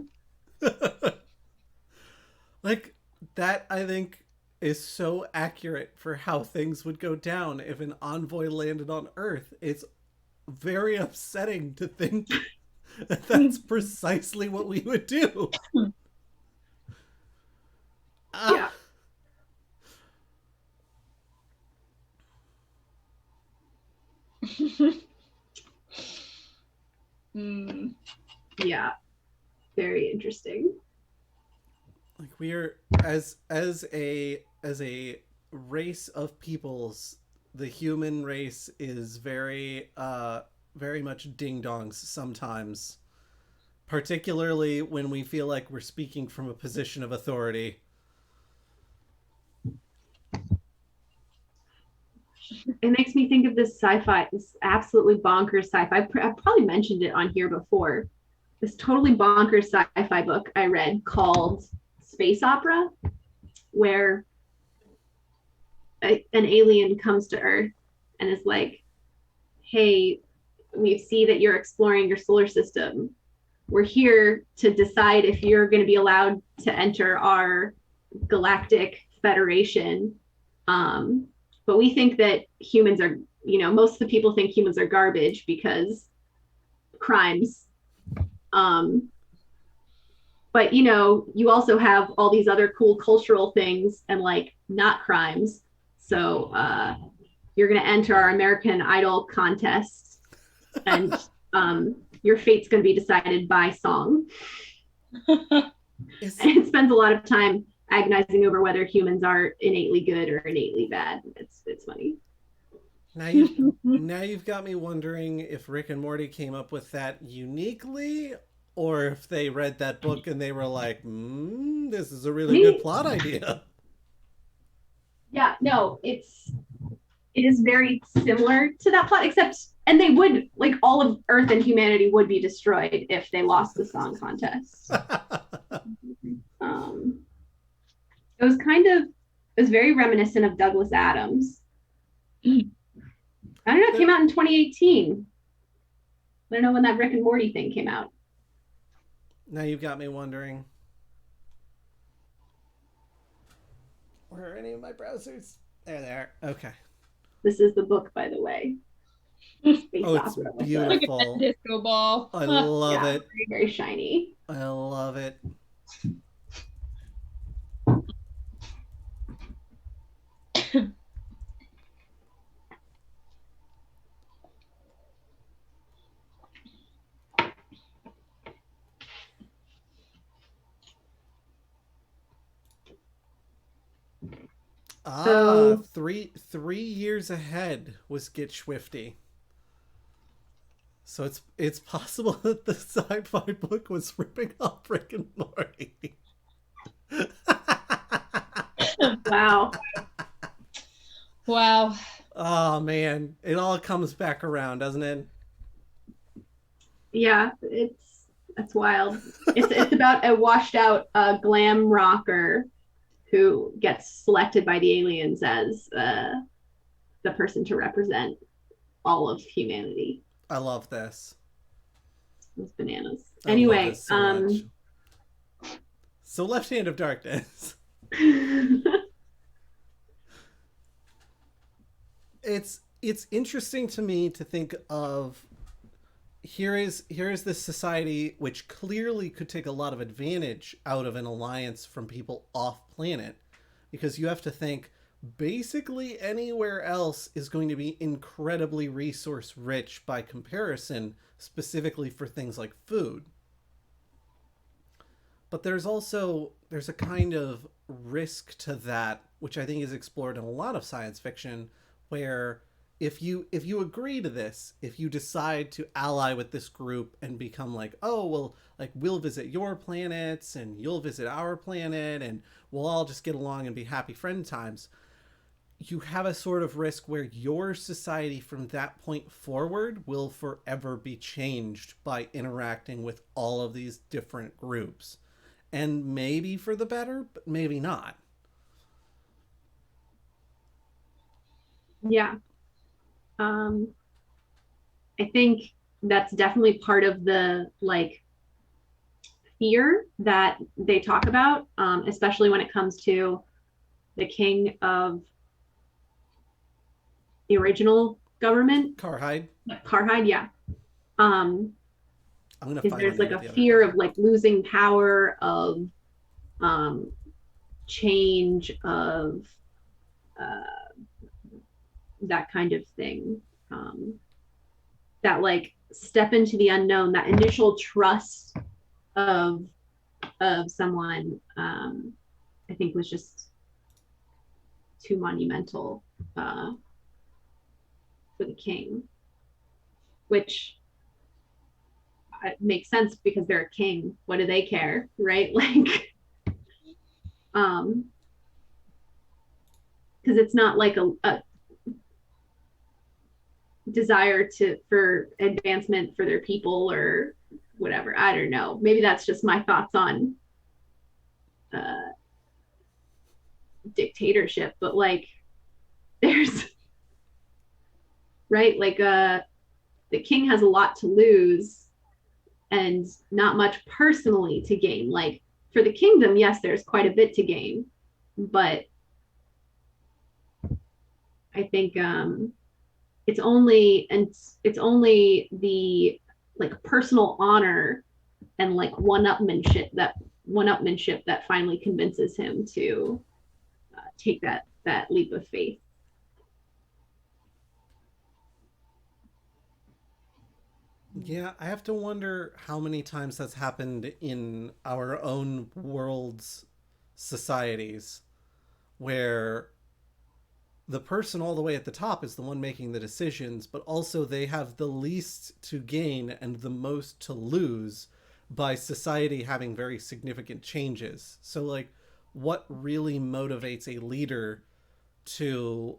Like, that, I think, is so accurate for how things would go down if an envoy landed on Earth. It's very upsetting to think that that's precisely what we would do. Yeah. Yeah, very interesting. Like we're as a race of peoples, the human race is very much ding dongs sometimes, particularly when we feel like we're speaking from a position of authority. It makes me think of this sci-fi, this absolutely bonkers sci-fi. I've probably mentioned it on here before. This totally bonkers sci-fi book I read called Space Opera, where an alien comes to Earth and is like, "Hey, we see that you're exploring your solar system. We're here to decide if you're going to be allowed to enter our galactic federation. Um, but we think that humans are, most of the people think humans are garbage because crimes. Um, but you also have all these other cool cultural things and like not crimes. So you're going to enter our American Idol contest, and your fate's going to be decided by song." And it spends a lot of time agonizing over whether humans are innately good or innately bad. It's funny. Now you've got me wondering if Rick and Morty came up with that uniquely, or if they read that book and they were like, "This is a really good plot idea." Yeah, no, it is very similar to that plot, except and they would like all of Earth and humanity would be destroyed if they lost the song contest. It was very reminiscent of Douglas Adams. I don't know, it came out in 2018. I don't know when that Rick and Morty thing came out. Now you've got me wondering. Where are any of my browsers? There they are. Okay. This is the book, by the way. Space it's beautiful. Look at that disco ball. I love it. Very, very shiny. I love it. So 3 years ahead was Get Swifty. So it's possible that the sci-fi book was ripping off Rick and Morty. Wow. Wow. Oh man, it all comes back around, doesn't it? Yeah, that's wild. It's about a washed out glam rocker who gets selected by the aliens as the person to represent all of humanity. I love this. It's bananas. I Anyway, love this so much. So Left Hand of Darkness. It's interesting to me to think of here is this society which clearly could take a lot of advantage out of an alliance from people off planet, because you have to think basically anywhere else is going to be incredibly resource rich by comparison, specifically for things like food. But there's a kind of risk to that, which I think is explored in a lot of science fiction, where if you agree to this, if you decide to ally with this group and become like, oh well, like we'll visit your planets and you'll visit our planet and we'll all just get along and be happy friend times, you have a sort of risk where your society from that point forward will forever be changed by interacting with all of these different groups. And maybe for the better, but maybe not. Yeah. I think that's definitely part of the like fear that they talk about, especially when it comes to the king of the original government. Carhide. Yeah. I'm gonna find there's like a fear of like losing power, of change, of that kind of thing. that like step into the unknown, that initial trust of someone, I think was just too monumental for the king, which makes sense because they're a king. What do they care, right? Like, because it's not like a desire for advancement for their people or whatever. I don't know. Maybe that's just my thoughts on dictatorship, but like there's right, like the king has a lot to lose and not much personally to gain. Like for the kingdom, yes, there's quite a bit to gain, but I think it's only the like personal honor and like one-upmanship that finally convinces him to take that leap of faith. Yeah, I have to wonder how many times that's happened in our own world's societies where the person all the way at the top is the one making the decisions, but also they have the least to gain and the most to lose by society having very significant changes. So, like, what really motivates a leader to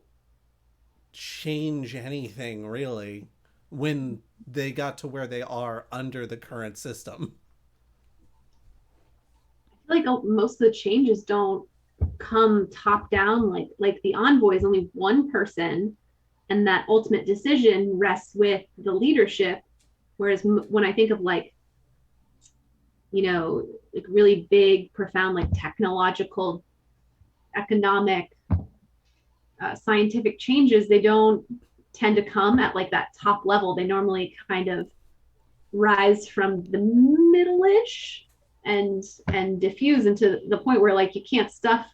change anything, really, when they got to where they are under the current system? I feel like most of the changes don't come top down. Like the envoy is only one person, and that ultimate decision rests with the leadership. Whereas when I think of like, you know, like really big, profound, like technological, economic, scientific changes, they don't tend to come at like that top level. They normally kind of rise from the middle-ish and diffuse into the point where like you can't stuff,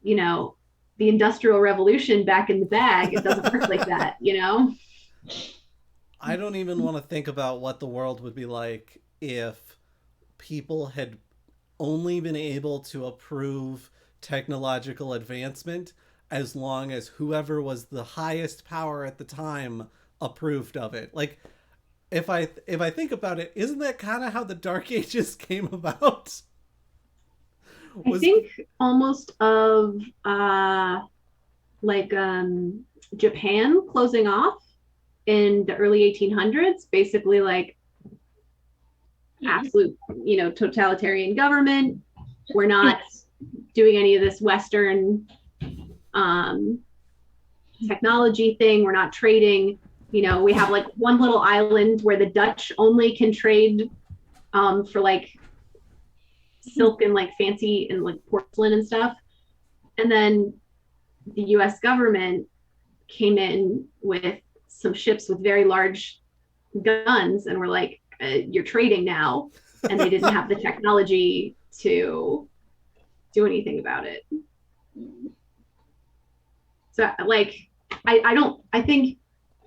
you know, the industrial revolution back in the bag. It doesn't work like that, you know. I don't even want to think about what the world would be like if people had only been able to approve technological advancement as long as whoever was the highest power at the time approved of it. Like, if I think about it, isn't that kind of how the Dark Ages came about? I Was think almost of like Japan closing off in the early 1800s, basically like absolute, you know, totalitarian government. We're not doing any of this Western technology thing. We're not trading. You know, we have like one little island where the Dutch only can trade for like silk and like fancy and like porcelain and stuff. And then the US government came in with some ships with very large guns and were like, you're trading now. And they didn't have the technology to do anything about it. So like, I think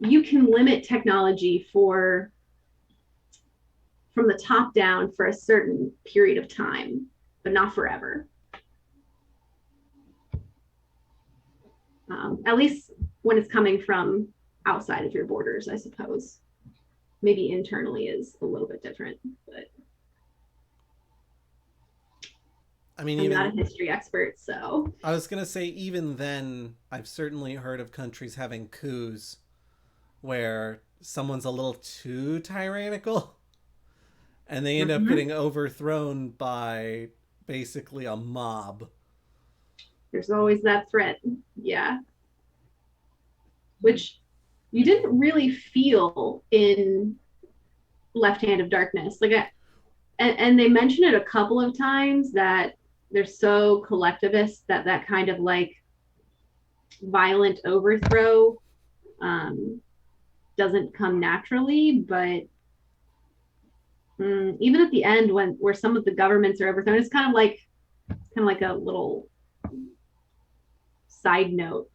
you can limit technology from the top down for a certain period of time, but not forever. At least when it's coming from outside of your borders, I suppose. Maybe internally is a little bit different, but I mean, I'm even not a history expert, so. I was gonna say, even then, I've certainly heard of countries having coups where someone's a little too tyrannical and they end up getting overthrown by basically a mob. There's always that threat. Yeah. Which you didn't really feel in Left Hand of Darkness. Like, and they mention it a couple of times that they're so collectivist that kind of like violent overthrow doesn't come naturally. But even at the end, where some of the governments are overthrown, it's kind of like a little side note.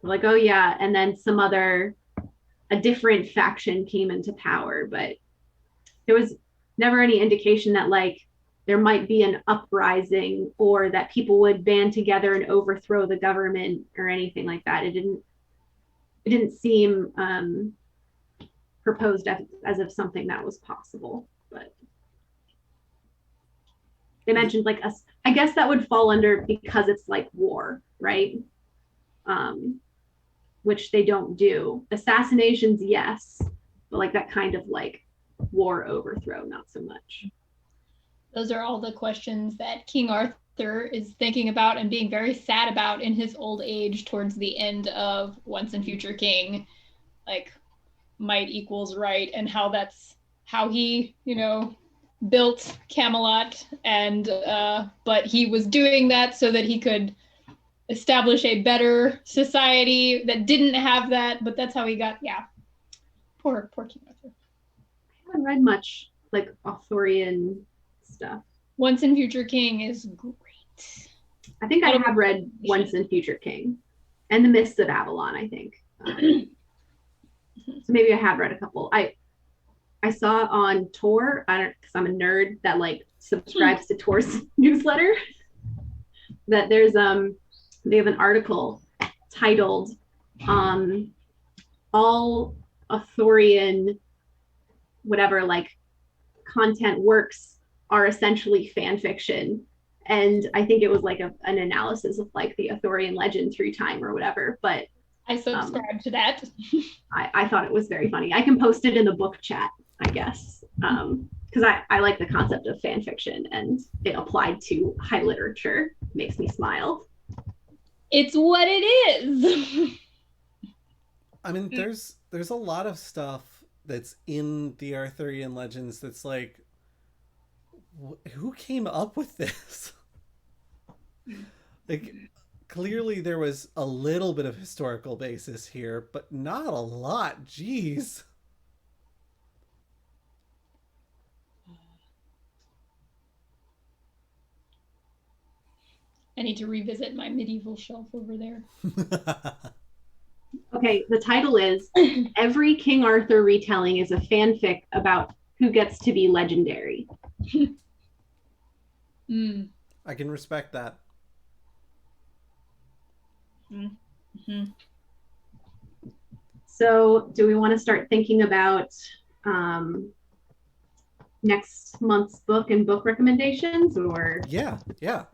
We're like, oh yeah, and then some other a different faction came into power, but there was never any indication that like there might be an uprising or that people would band together and overthrow the government or anything like that. It didn't seem proposed as if something that was possible. But they mentioned like us. I guess that would fall under because it's like war, right? Which they don't do. Assassinations, yes, but like that kind of like war overthrow, not so much. Those are all the questions that King Arthur is thinking about and being very sad about in his old age towards the end of Once and Future King. Like, might equals right, and how he, built Camelot, and but he was doing that so that he could establish a better society that didn't have that, but that's how he got, poor King Arthur. I haven't read much like Arthurian stuff. Once and Future King is great. I think I have read Once and Future King and The Mists of Avalon, I think. So maybe I have read a couple. I saw on Tor, because I'm a nerd that like subscribes to Tor's newsletter, that there's they have an article titled all Arthurian whatever like content works are essentially fan fiction. And I think it was like an analysis of like the Arthurian legend through time or whatever. But I subscribe to that. I thought it was very funny. I can post it in the book chat, I guess, because I like the concept of fan fiction, and it applied to high literature makes me smile. It's what it is. I mean, there's a lot of stuff that's in the Arthurian legends that's like, who came up with this? Like, clearly there was a little bit of historical basis here, but not a lot. Jeez. I need to revisit my medieval shelf over there. Okay, the title is Every King Arthur retelling is a fanfic about who gets to be legendary. I can respect that. Mm-hmm. So do we want to start thinking about next month's book and book recommendations, or? Yeah.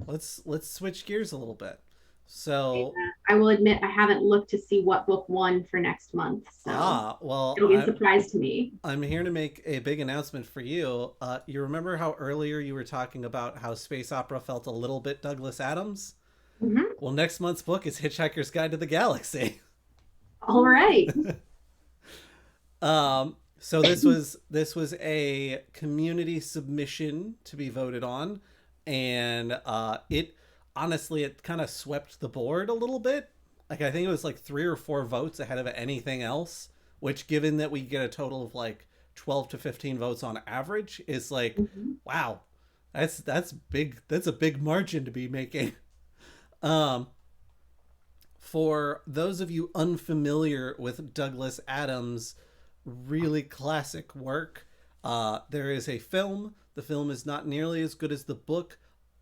Let's switch gears a little bit. So I will admit I haven't looked to see what book won for next month. So well, it'll be a surprise to me. I'm here to make a big announcement for you. You remember how earlier you were talking about how space opera felt a little bit Douglas Adams? Mm-hmm. Well, next month's book is Hitchhiker's Guide to the Galaxy. All right. So this was a community submission to be voted on, and it kind of swept the board a little bit. Like, I think it was like 3 or 4 votes ahead of anything else, which, given that we get a total of like 12 to 15 votes on average, is like, wow, that's big. That's a big margin to be making. For those of you unfamiliar with Douglas Adams' really classic work, there is a film. The film is not nearly as good as the book,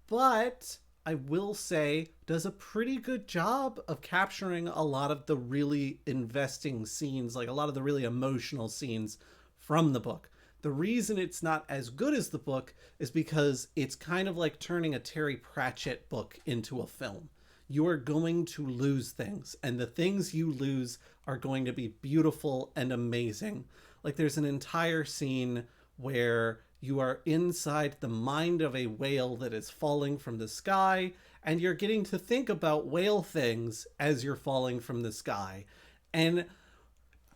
but I will say does a pretty good job of capturing a lot of the really investing scenes, like a lot of the really emotional scenes from the book. The reason it's not as good as the book is because it's kind of like turning a Terry Pratchett book into a film. You are going to lose things, and the things you lose are going to be beautiful and amazing. Like, there's an entire scene where you are inside the mind of a whale that is falling from the sky, and you're getting to think about whale things as you're falling from the sky. And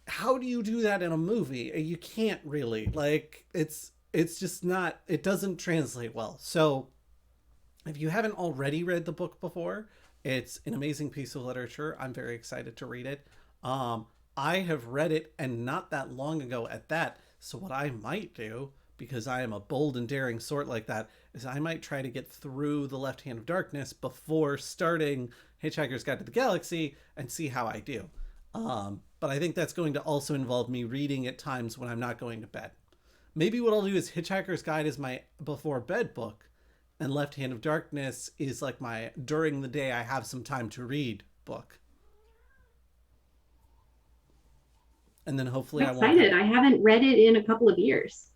how do you do that in a movie? You can't really. Like, it's just not, it doesn't translate well. So if you haven't already read the book before, it's an amazing piece of literature. I'm very excited to read it. I have read it, and not that long ago at that. So what I might do, because I am a bold and daring sort like that, is I might try to get through The Left Hand of Darkness before starting Hitchhiker's Guide to the Galaxy and see how I do. But I think that's going to also involve me reading at times when I'm not going to bed. Maybe what I'll do is Hitchhiker's Guide is my before bed book, and Left Hand of Darkness is like my during the day I have some time to read book. And then hopefully I'm I won't excited. have... I haven't read it in a couple of years.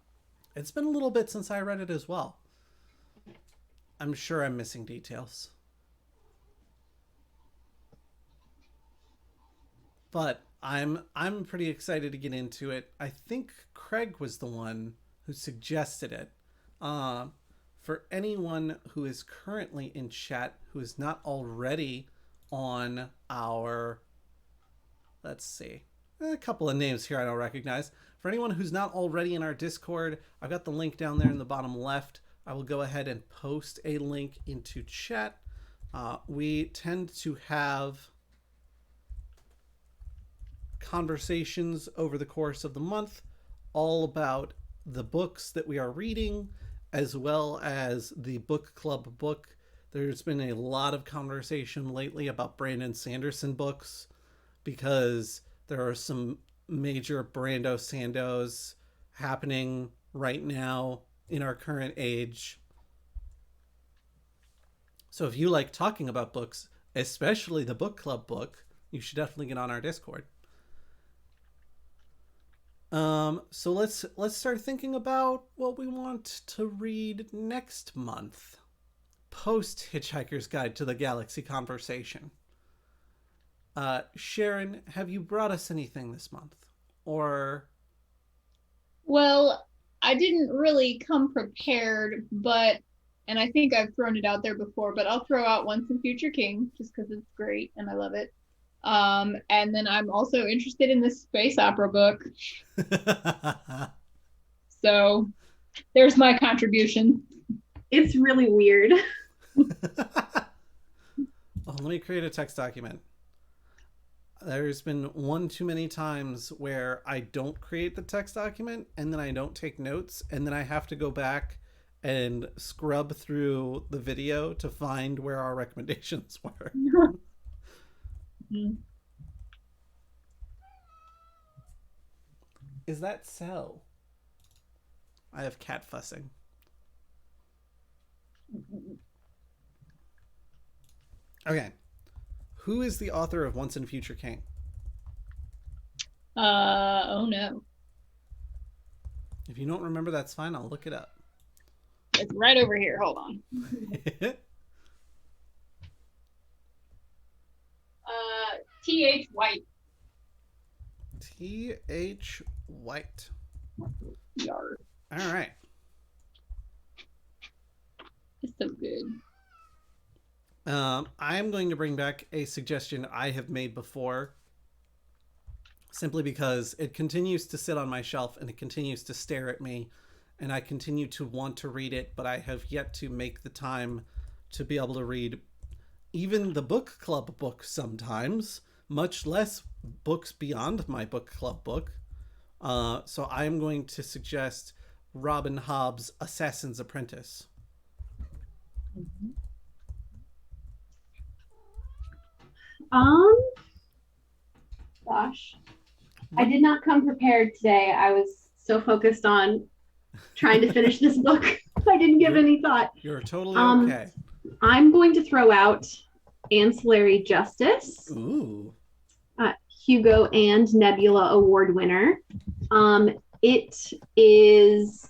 It's been a little bit since I read it as well. I'm sure I'm missing details. But I'm pretty excited to get into it. I think Craig was the one who suggested it. For anyone who is currently in chat who is not already on our, let's see, a couple of names here I don't recognize. For anyone who's not already in our Discord, I've got the link down there in the bottom left. I will go ahead and post a link into chat. We tend to have conversations over the course of the month all about the books that we are reading, as well as the book club book. There's been a lot of conversation lately about Brandon Sanderson books because there are some major Brando Sandos happening right now in our current age. So if you like talking about books, especially the book club book, you should definitely get on our Discord. So let's start thinking about what we want to read next month, post Hitchhiker's Guide to the Galaxy conversation. Sharon, have you brought us anything this month? Or... Well, I didn't really come prepared, and I think I've thrown it out there before, but I'll throw out Once and Future King just because it's great and I love it. And then I'm also interested in this space opera book. So there's my contribution. It's really weird. Oh, let me create a text document. There's been one too many times where I don't create the text document and then I don't take notes and then I have to go back and scrub through the video to find where our recommendations were. Is that so? I have cat fussing. Okay. Who is the author of Once and Future King? Oh no. If you don't remember, that's fine. I'll look it up. It's right over here. Hold on. T.H. White. T.H. White. Yar. All right. It's so good. I'm going to bring back a suggestion I have made before, simply because it continues to sit on my shelf and it continues to stare at me, and I continue to want to read it, but I have yet to make the time to be able to read even the book club book sometimes, much less books beyond my book club book. So I am going to suggest Robin Hobb's Assassin's Apprentice. Gosh, I did not come prepared today. I was so focused on trying to finish this book. I didn't give any thought. You're totally okay. I'm going to throw out Ancillary Justice. Ooh. Hugo and Nebula Award winner. It is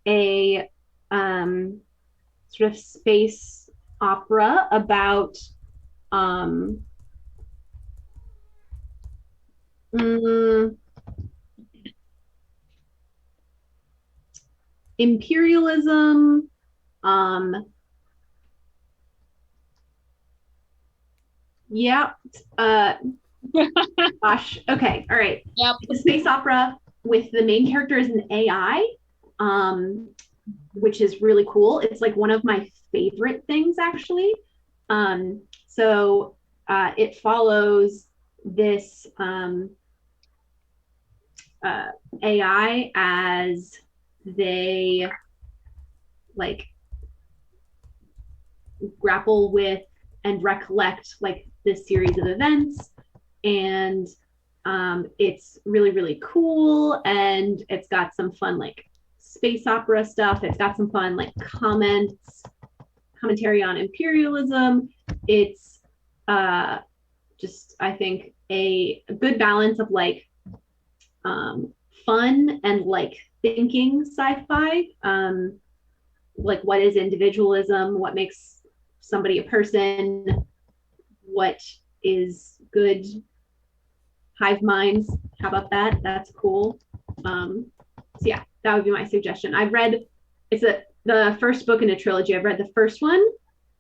a sort of space opera about imperialism, gosh, okay, all right. Yep. The space opera with the main character is an AI, which is really cool. It's like one of my favorite things, actually. So it follows this AI as they like grapple with and recollect like this series of events. and it's really, really cool, and it's got some fun like space opera stuff. It's got some fun like commentary on imperialism. It's just, I think, a good balance of like fun and like thinking sci-fi. Like, what is individualism? What makes somebody a person? What is good hive minds? How about that? That's cool. So yeah, that would be my suggestion. I've read the first book in a trilogy. I've read the first one,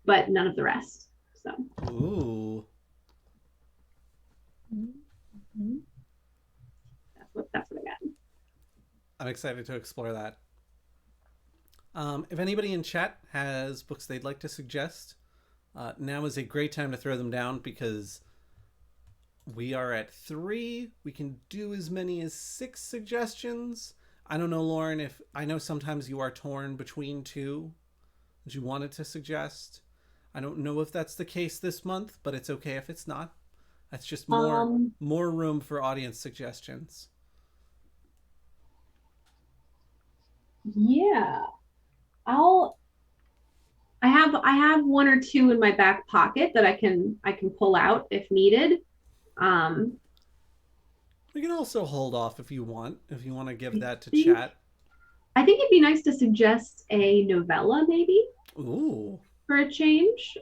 but none of the rest. So. Ooh. Mm-hmm. That's what I got. I'm excited to explore that. If anybody in chat has books they'd like to suggest, now is a great time to throw them down because we are at 3. We can do as many as 6 suggestions. I don't know, Lauren, if I know sometimes you are torn between 2 that you wanted to suggest. I don't know if that's the case this month, but it's okay if it's not. That's just more room for audience suggestions. Yeah. I have 1 or 2 in my back pocket that I can pull out if needed. We can also hold off if you want to give that to think, chat. I think it'd be nice to suggest a novella maybe. Ooh. For a change.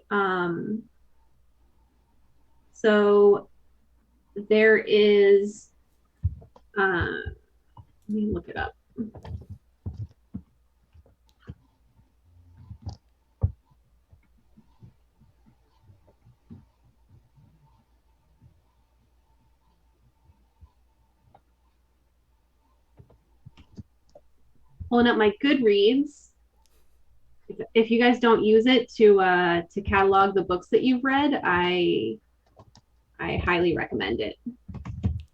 So there is let me look it up. Pulling up my Goodreads. If you guys don't use it to catalog the books that you've read, I highly recommend it.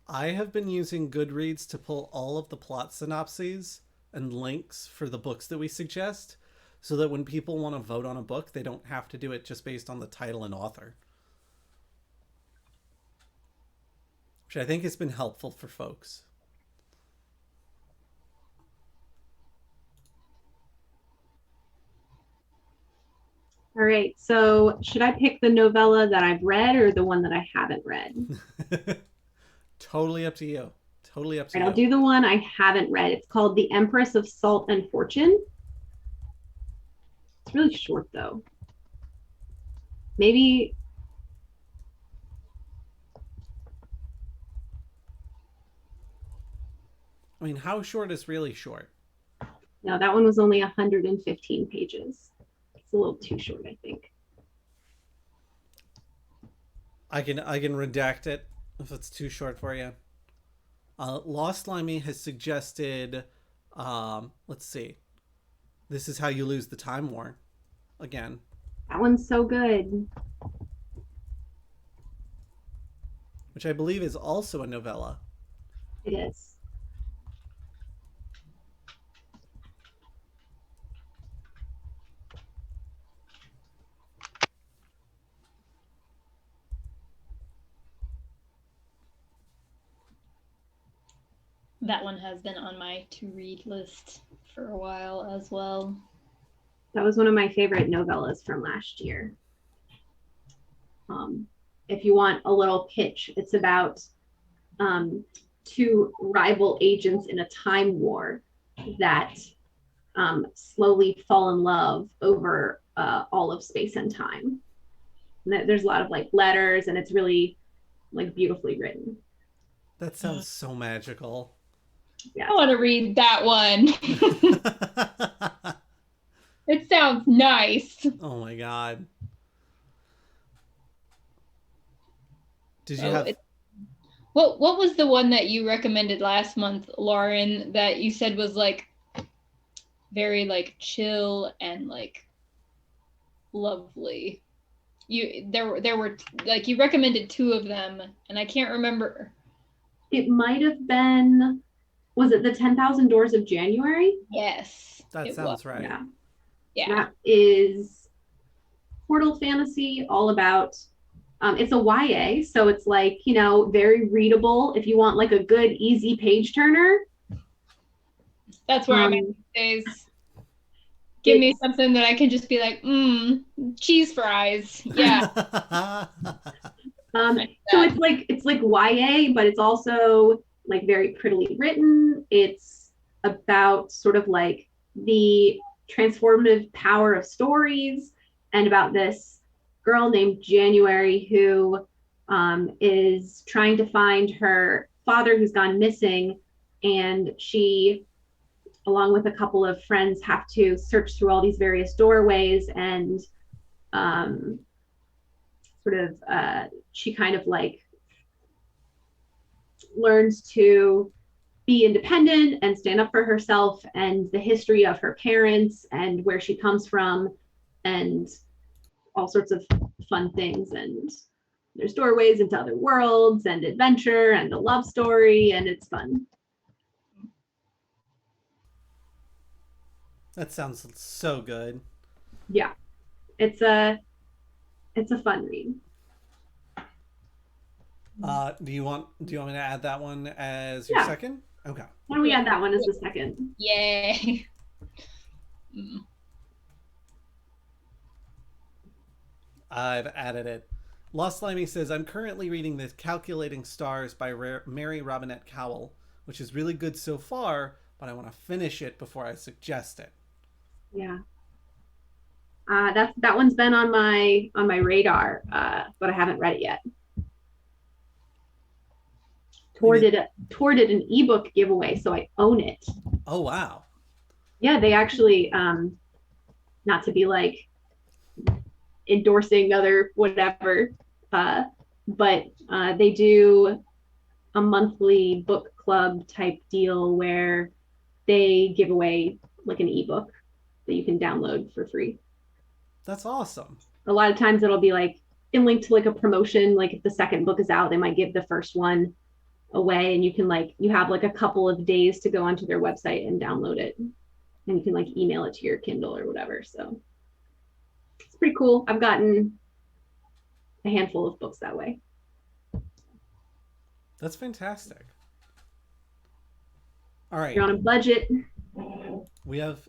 I have been using Goodreads to pull all of the plot synopses and links for the books that we suggest, so that when people want to vote on a book, they don't have to do it just based on the title and author. Which I think has been helpful for folks. All right, so should I pick the novella that I've read or the one that I haven't read? Totally up to you. Totally up to you. I'll do the one I haven't read. It's called The Empress of Salt and Fortune. It's really short though. Maybe I mean, how short is really short? No, that one was only 115 pages. It's a little too short, I think. I can redact it if it's too short for you. Lost Limey has suggested, let's see. This Is How You Lose the Time War. Again. That one's so good. Which I believe is also a novella. It is. That one has been on my to-read list for a while as well. That was one of my favorite novellas from last year. If you want a little pitch, it's about 2 rival agents in a time war that slowly fall in love over all of space and time. And there's a lot of like letters, and it's really like beautifully written. That sounds so magical. Yeah. I want to read that one. It sounds nice. Oh my god. Did you have what was the one that you recommended last month, Lauren, that you said was like very like chill and like lovely? There were like you recommended 2 of them and I can't remember. It might have been, was it the 10,000 Doors of January? Yes. That sounds right. Yeah. That is portal fantasy, all about It's a YA, so it's like, you know, very readable. If you want like a good, easy page turner, That's where I'm at these days. Give me something that I can just be like, cheese fries. Yeah. So it's like YA, but it's also like very prettily written. It's about sort of like the transformative power of stories and about this girl named January who is trying to find her father who's gone missing, and she, along with a couple of friends, have to search through all these various doorways and um, sort of she kind of like learns to be independent and stand up for herself, and the history of her parents and where she comes from and all sorts of fun things. And there's doorways into other worlds and adventure and a love story, and it's fun. That sounds so good. Yeah, it's a fun read. Do you want me to add that one as your second? Okay. Why don't we add that one as the second? Yay. I've added it. Lost Limey says, I'm currently reading The Calculating Stars by Mary Robinette Kowal, which is really good so far, but I want to finish it before I suggest it. Yeah. That one's been on my radar, but I haven't read it yet. Tor did an ebook giveaway, so I own it. Oh wow. Yeah, they actually, not to be like endorsing other whatever, but they do a monthly book club type deal where they give away like an ebook that you can download for free. That's awesome. A lot of times it'll be like in link to like a promotion, like if the second book is out, they might give the first one away, and you can like, you have like a couple of days to go onto their website and download it, and you can like email it to your Kindle or whatever. So it's pretty cool. I've gotten a handful of books that way. That's fantastic. All right. You're on a budget. We have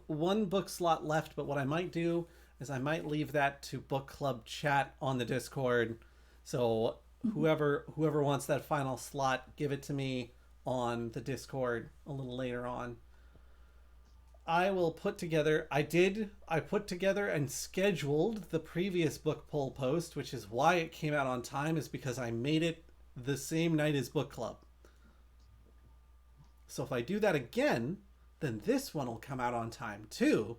one book slot left, but what I might do is I might leave that to book club chat on the Discord. So whoever wants that final slot, give it to me on the Discord a little later on. I will put together, I put together and scheduled the previous book poll post, which is why it came out on time, is because I made it the same night as book club. So if I do that again, then this one will come out on time too.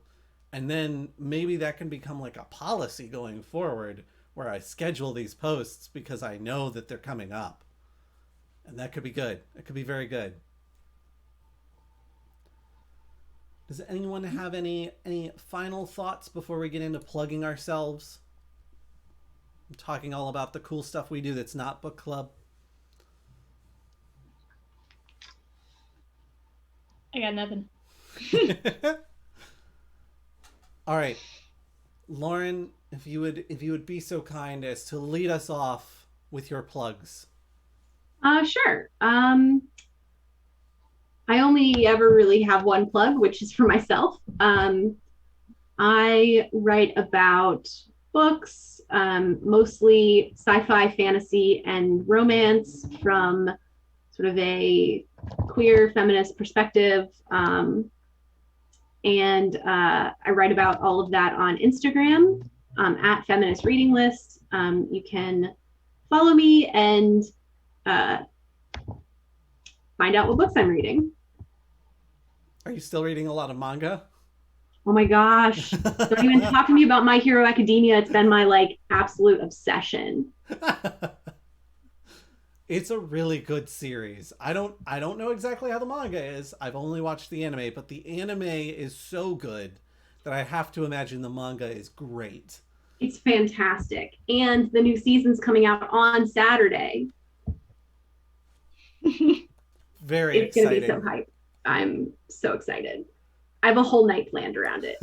And then maybe that can become like a policy going forward where I schedule these posts because I know that they're coming up. And that could be good. It could be very good. Does anyone have any final thoughts before we get into plugging ourselves? Talking all about the cool stuff we do that's not book club. I got nothing. All right, Lauren, if you would be so kind as to lead us off with your plugs. Sure. I only ever really have one plug, which is for myself. I write about books, mostly sci-fi, fantasy, and romance from sort of a queer feminist perspective. And I write about all of that on Instagram at Feminist Reading List. You can follow me and find out what books I'm reading. Are you still reading a lot of manga? Oh my gosh. Don't even talk to me about My Hero Academia. It's been my like absolute obsession. It's a really good series. I don't know exactly how the manga is. I've only watched the anime, but the anime is so good that I have to imagine the manga is great. It's fantastic. And the new season's coming out on Saturday. Very it's exciting. It's going to be so hype. I'm so excited. I have a whole night planned around it.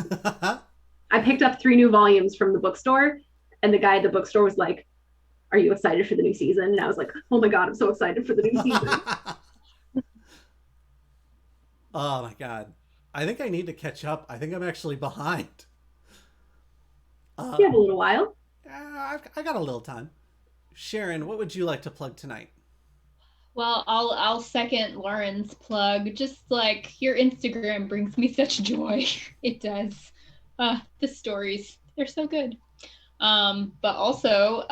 I picked up 3 new volumes from the bookstore, And the guy at the bookstore was like, "Are you excited for the new season?" And I was like, "Oh my God, I'm so excited for the new season." Oh my god. I think I need to catch up. I think I'm actually behind. You Uh, have a little while. I got a little time. Sharon, what would you like to plug tonight? Well, I'll second Lauren's plug. Just like your Instagram brings me such joy. It does. The stories, they're so good. But also,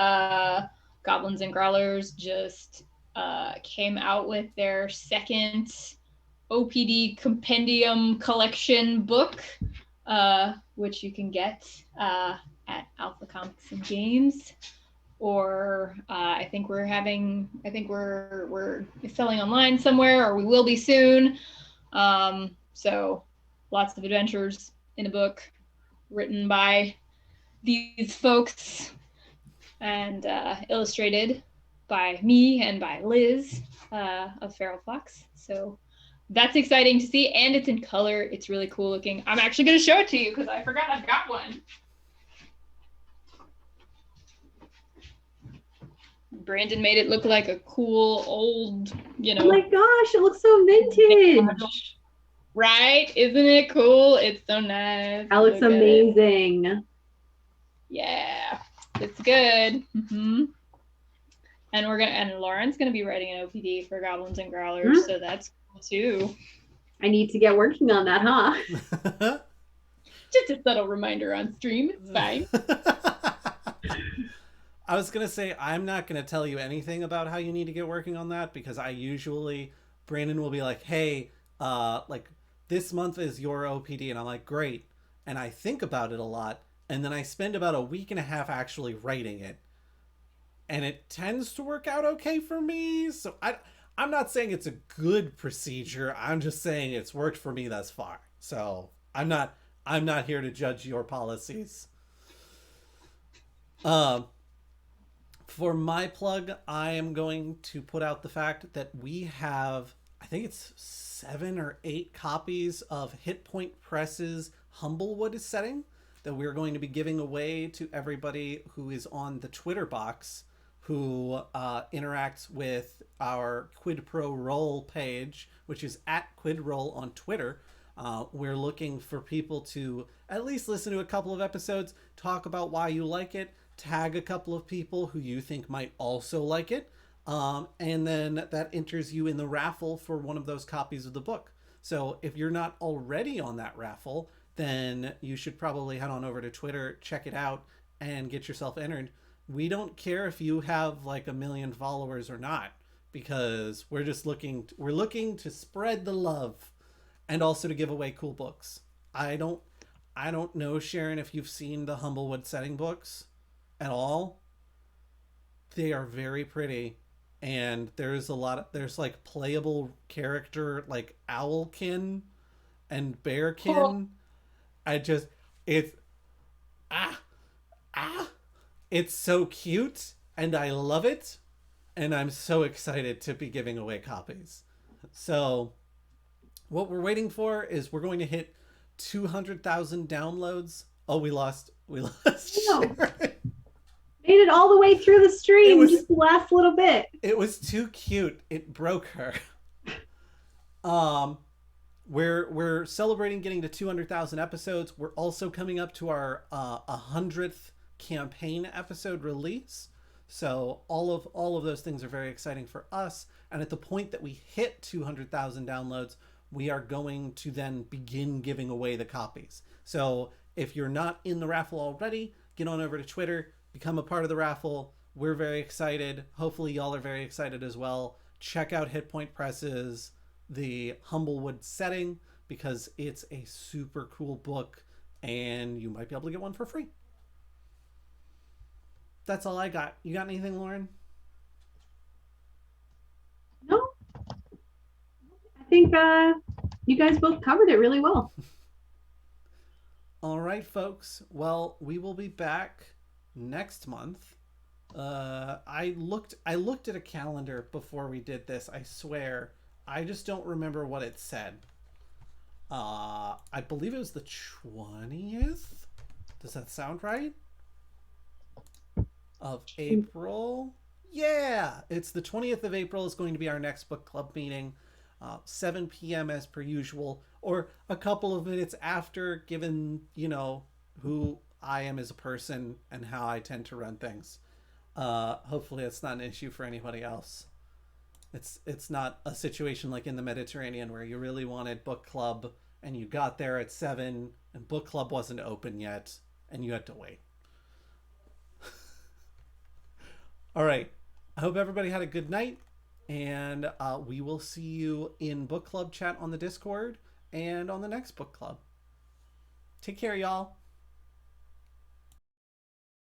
Goblins and Growlers just came out with their second OPD compendium collection book, which you can get at Alpha Comics and Games. Or I think we're selling online somewhere, or we will be soon. So lots of adventures in a book written by these folks and illustrated by me and by Liz of Feral Fox. So that's exciting to see, and it's in color. It's really cool looking. I'm actually going to show it to you because I forgot I've got one. Brandon made it look like a cool old, Oh my gosh, it looks so vintage. Right? Isn't it cool? It's so nice. That looks amazing. Yeah, it's good. Mm-hmm. And Lauren's gonna be writing an OPD for Goblins and Growlers, so that's cool too. I need to get working on that, huh? Just a subtle reminder on stream. It's fine. I was gonna say I'm not gonna tell you anything about how you need to get working on that because Brandon will be like, hey, like this month is your OPD, and I'm like, great, and I think about it a lot, and then I spend about a week and a half actually writing it, and it tends to work out okay for me. So I'm not saying it's a good procedure. I'm just saying it's worked for me thus far. So I'm not here to judge your policies. For my plug, I am going to put out the fact that we have, I think it's 7 or 8 copies of Hit Point Press's Humblewood setting that we're going to be giving away to everybody who is on the Twitter box who interacts with our Quid Pro Roll page, which is at Quid Roll on Twitter. We're looking for people to at least listen to a couple of episodes, talk about why you like it, tag a couple of people who you think might also like it, and then that enters you in the raffle for one of those copies of the book. So if you're not already on that raffle, then you should probably head on over to Twitter, check it out, and get yourself entered. We don't care if you have like 1 million followers or not, because we're looking to spread the love and also to give away cool books. I don't know, Sharon, if you've seen the Humblewood setting books at all. They are very pretty, and there's like playable character like owlkin and bearkin. Cool. It's ah ah it's so cute and I love it, and I'm so excited to be giving away copies. So what we're waiting for is we're going to hit 200,000 downloads. Oh, we lost No. Sharon. Made it all the way through the stream, just the last little bit. It was too cute. It broke her. We're celebrating getting to 200,000 episodes. We're also coming up to our 100th campaign episode release. So all of those things are very exciting for us. And at the point that we hit 200,000 downloads, we are going to then begin giving away the copies. So if you're not in the raffle already, get on over to Twitter, become a part of the raffle. We're very excited. Hopefully y'all are very excited as well. Check out Hit Point Press's The Humblewood setting because it's a super cool book and you might be able to get one for free. That's all I got. You got anything, Lauren? No. I think you guys both covered it really well. All right, folks. Well, we will be back next month. I looked at a calendar before we did this. I swear, I just don't remember what it said. I believe it was the 20th. Does that sound right? of April. Yeah, it's the 20th of April is going to be our next book club meeting. 7 p.m. as per usual, or a couple of minutes after, given, who I am as a person and how I tend to run things. Hopefully it's not an issue for anybody else. It's not a situation like in the Mediterranean where you really wanted book club and you got there at 7 and book club wasn't open yet and you had to wait. All right. I hope everybody had a good night, and we will see you in book club chat on the Discord and on the next book club. Take care, y'all.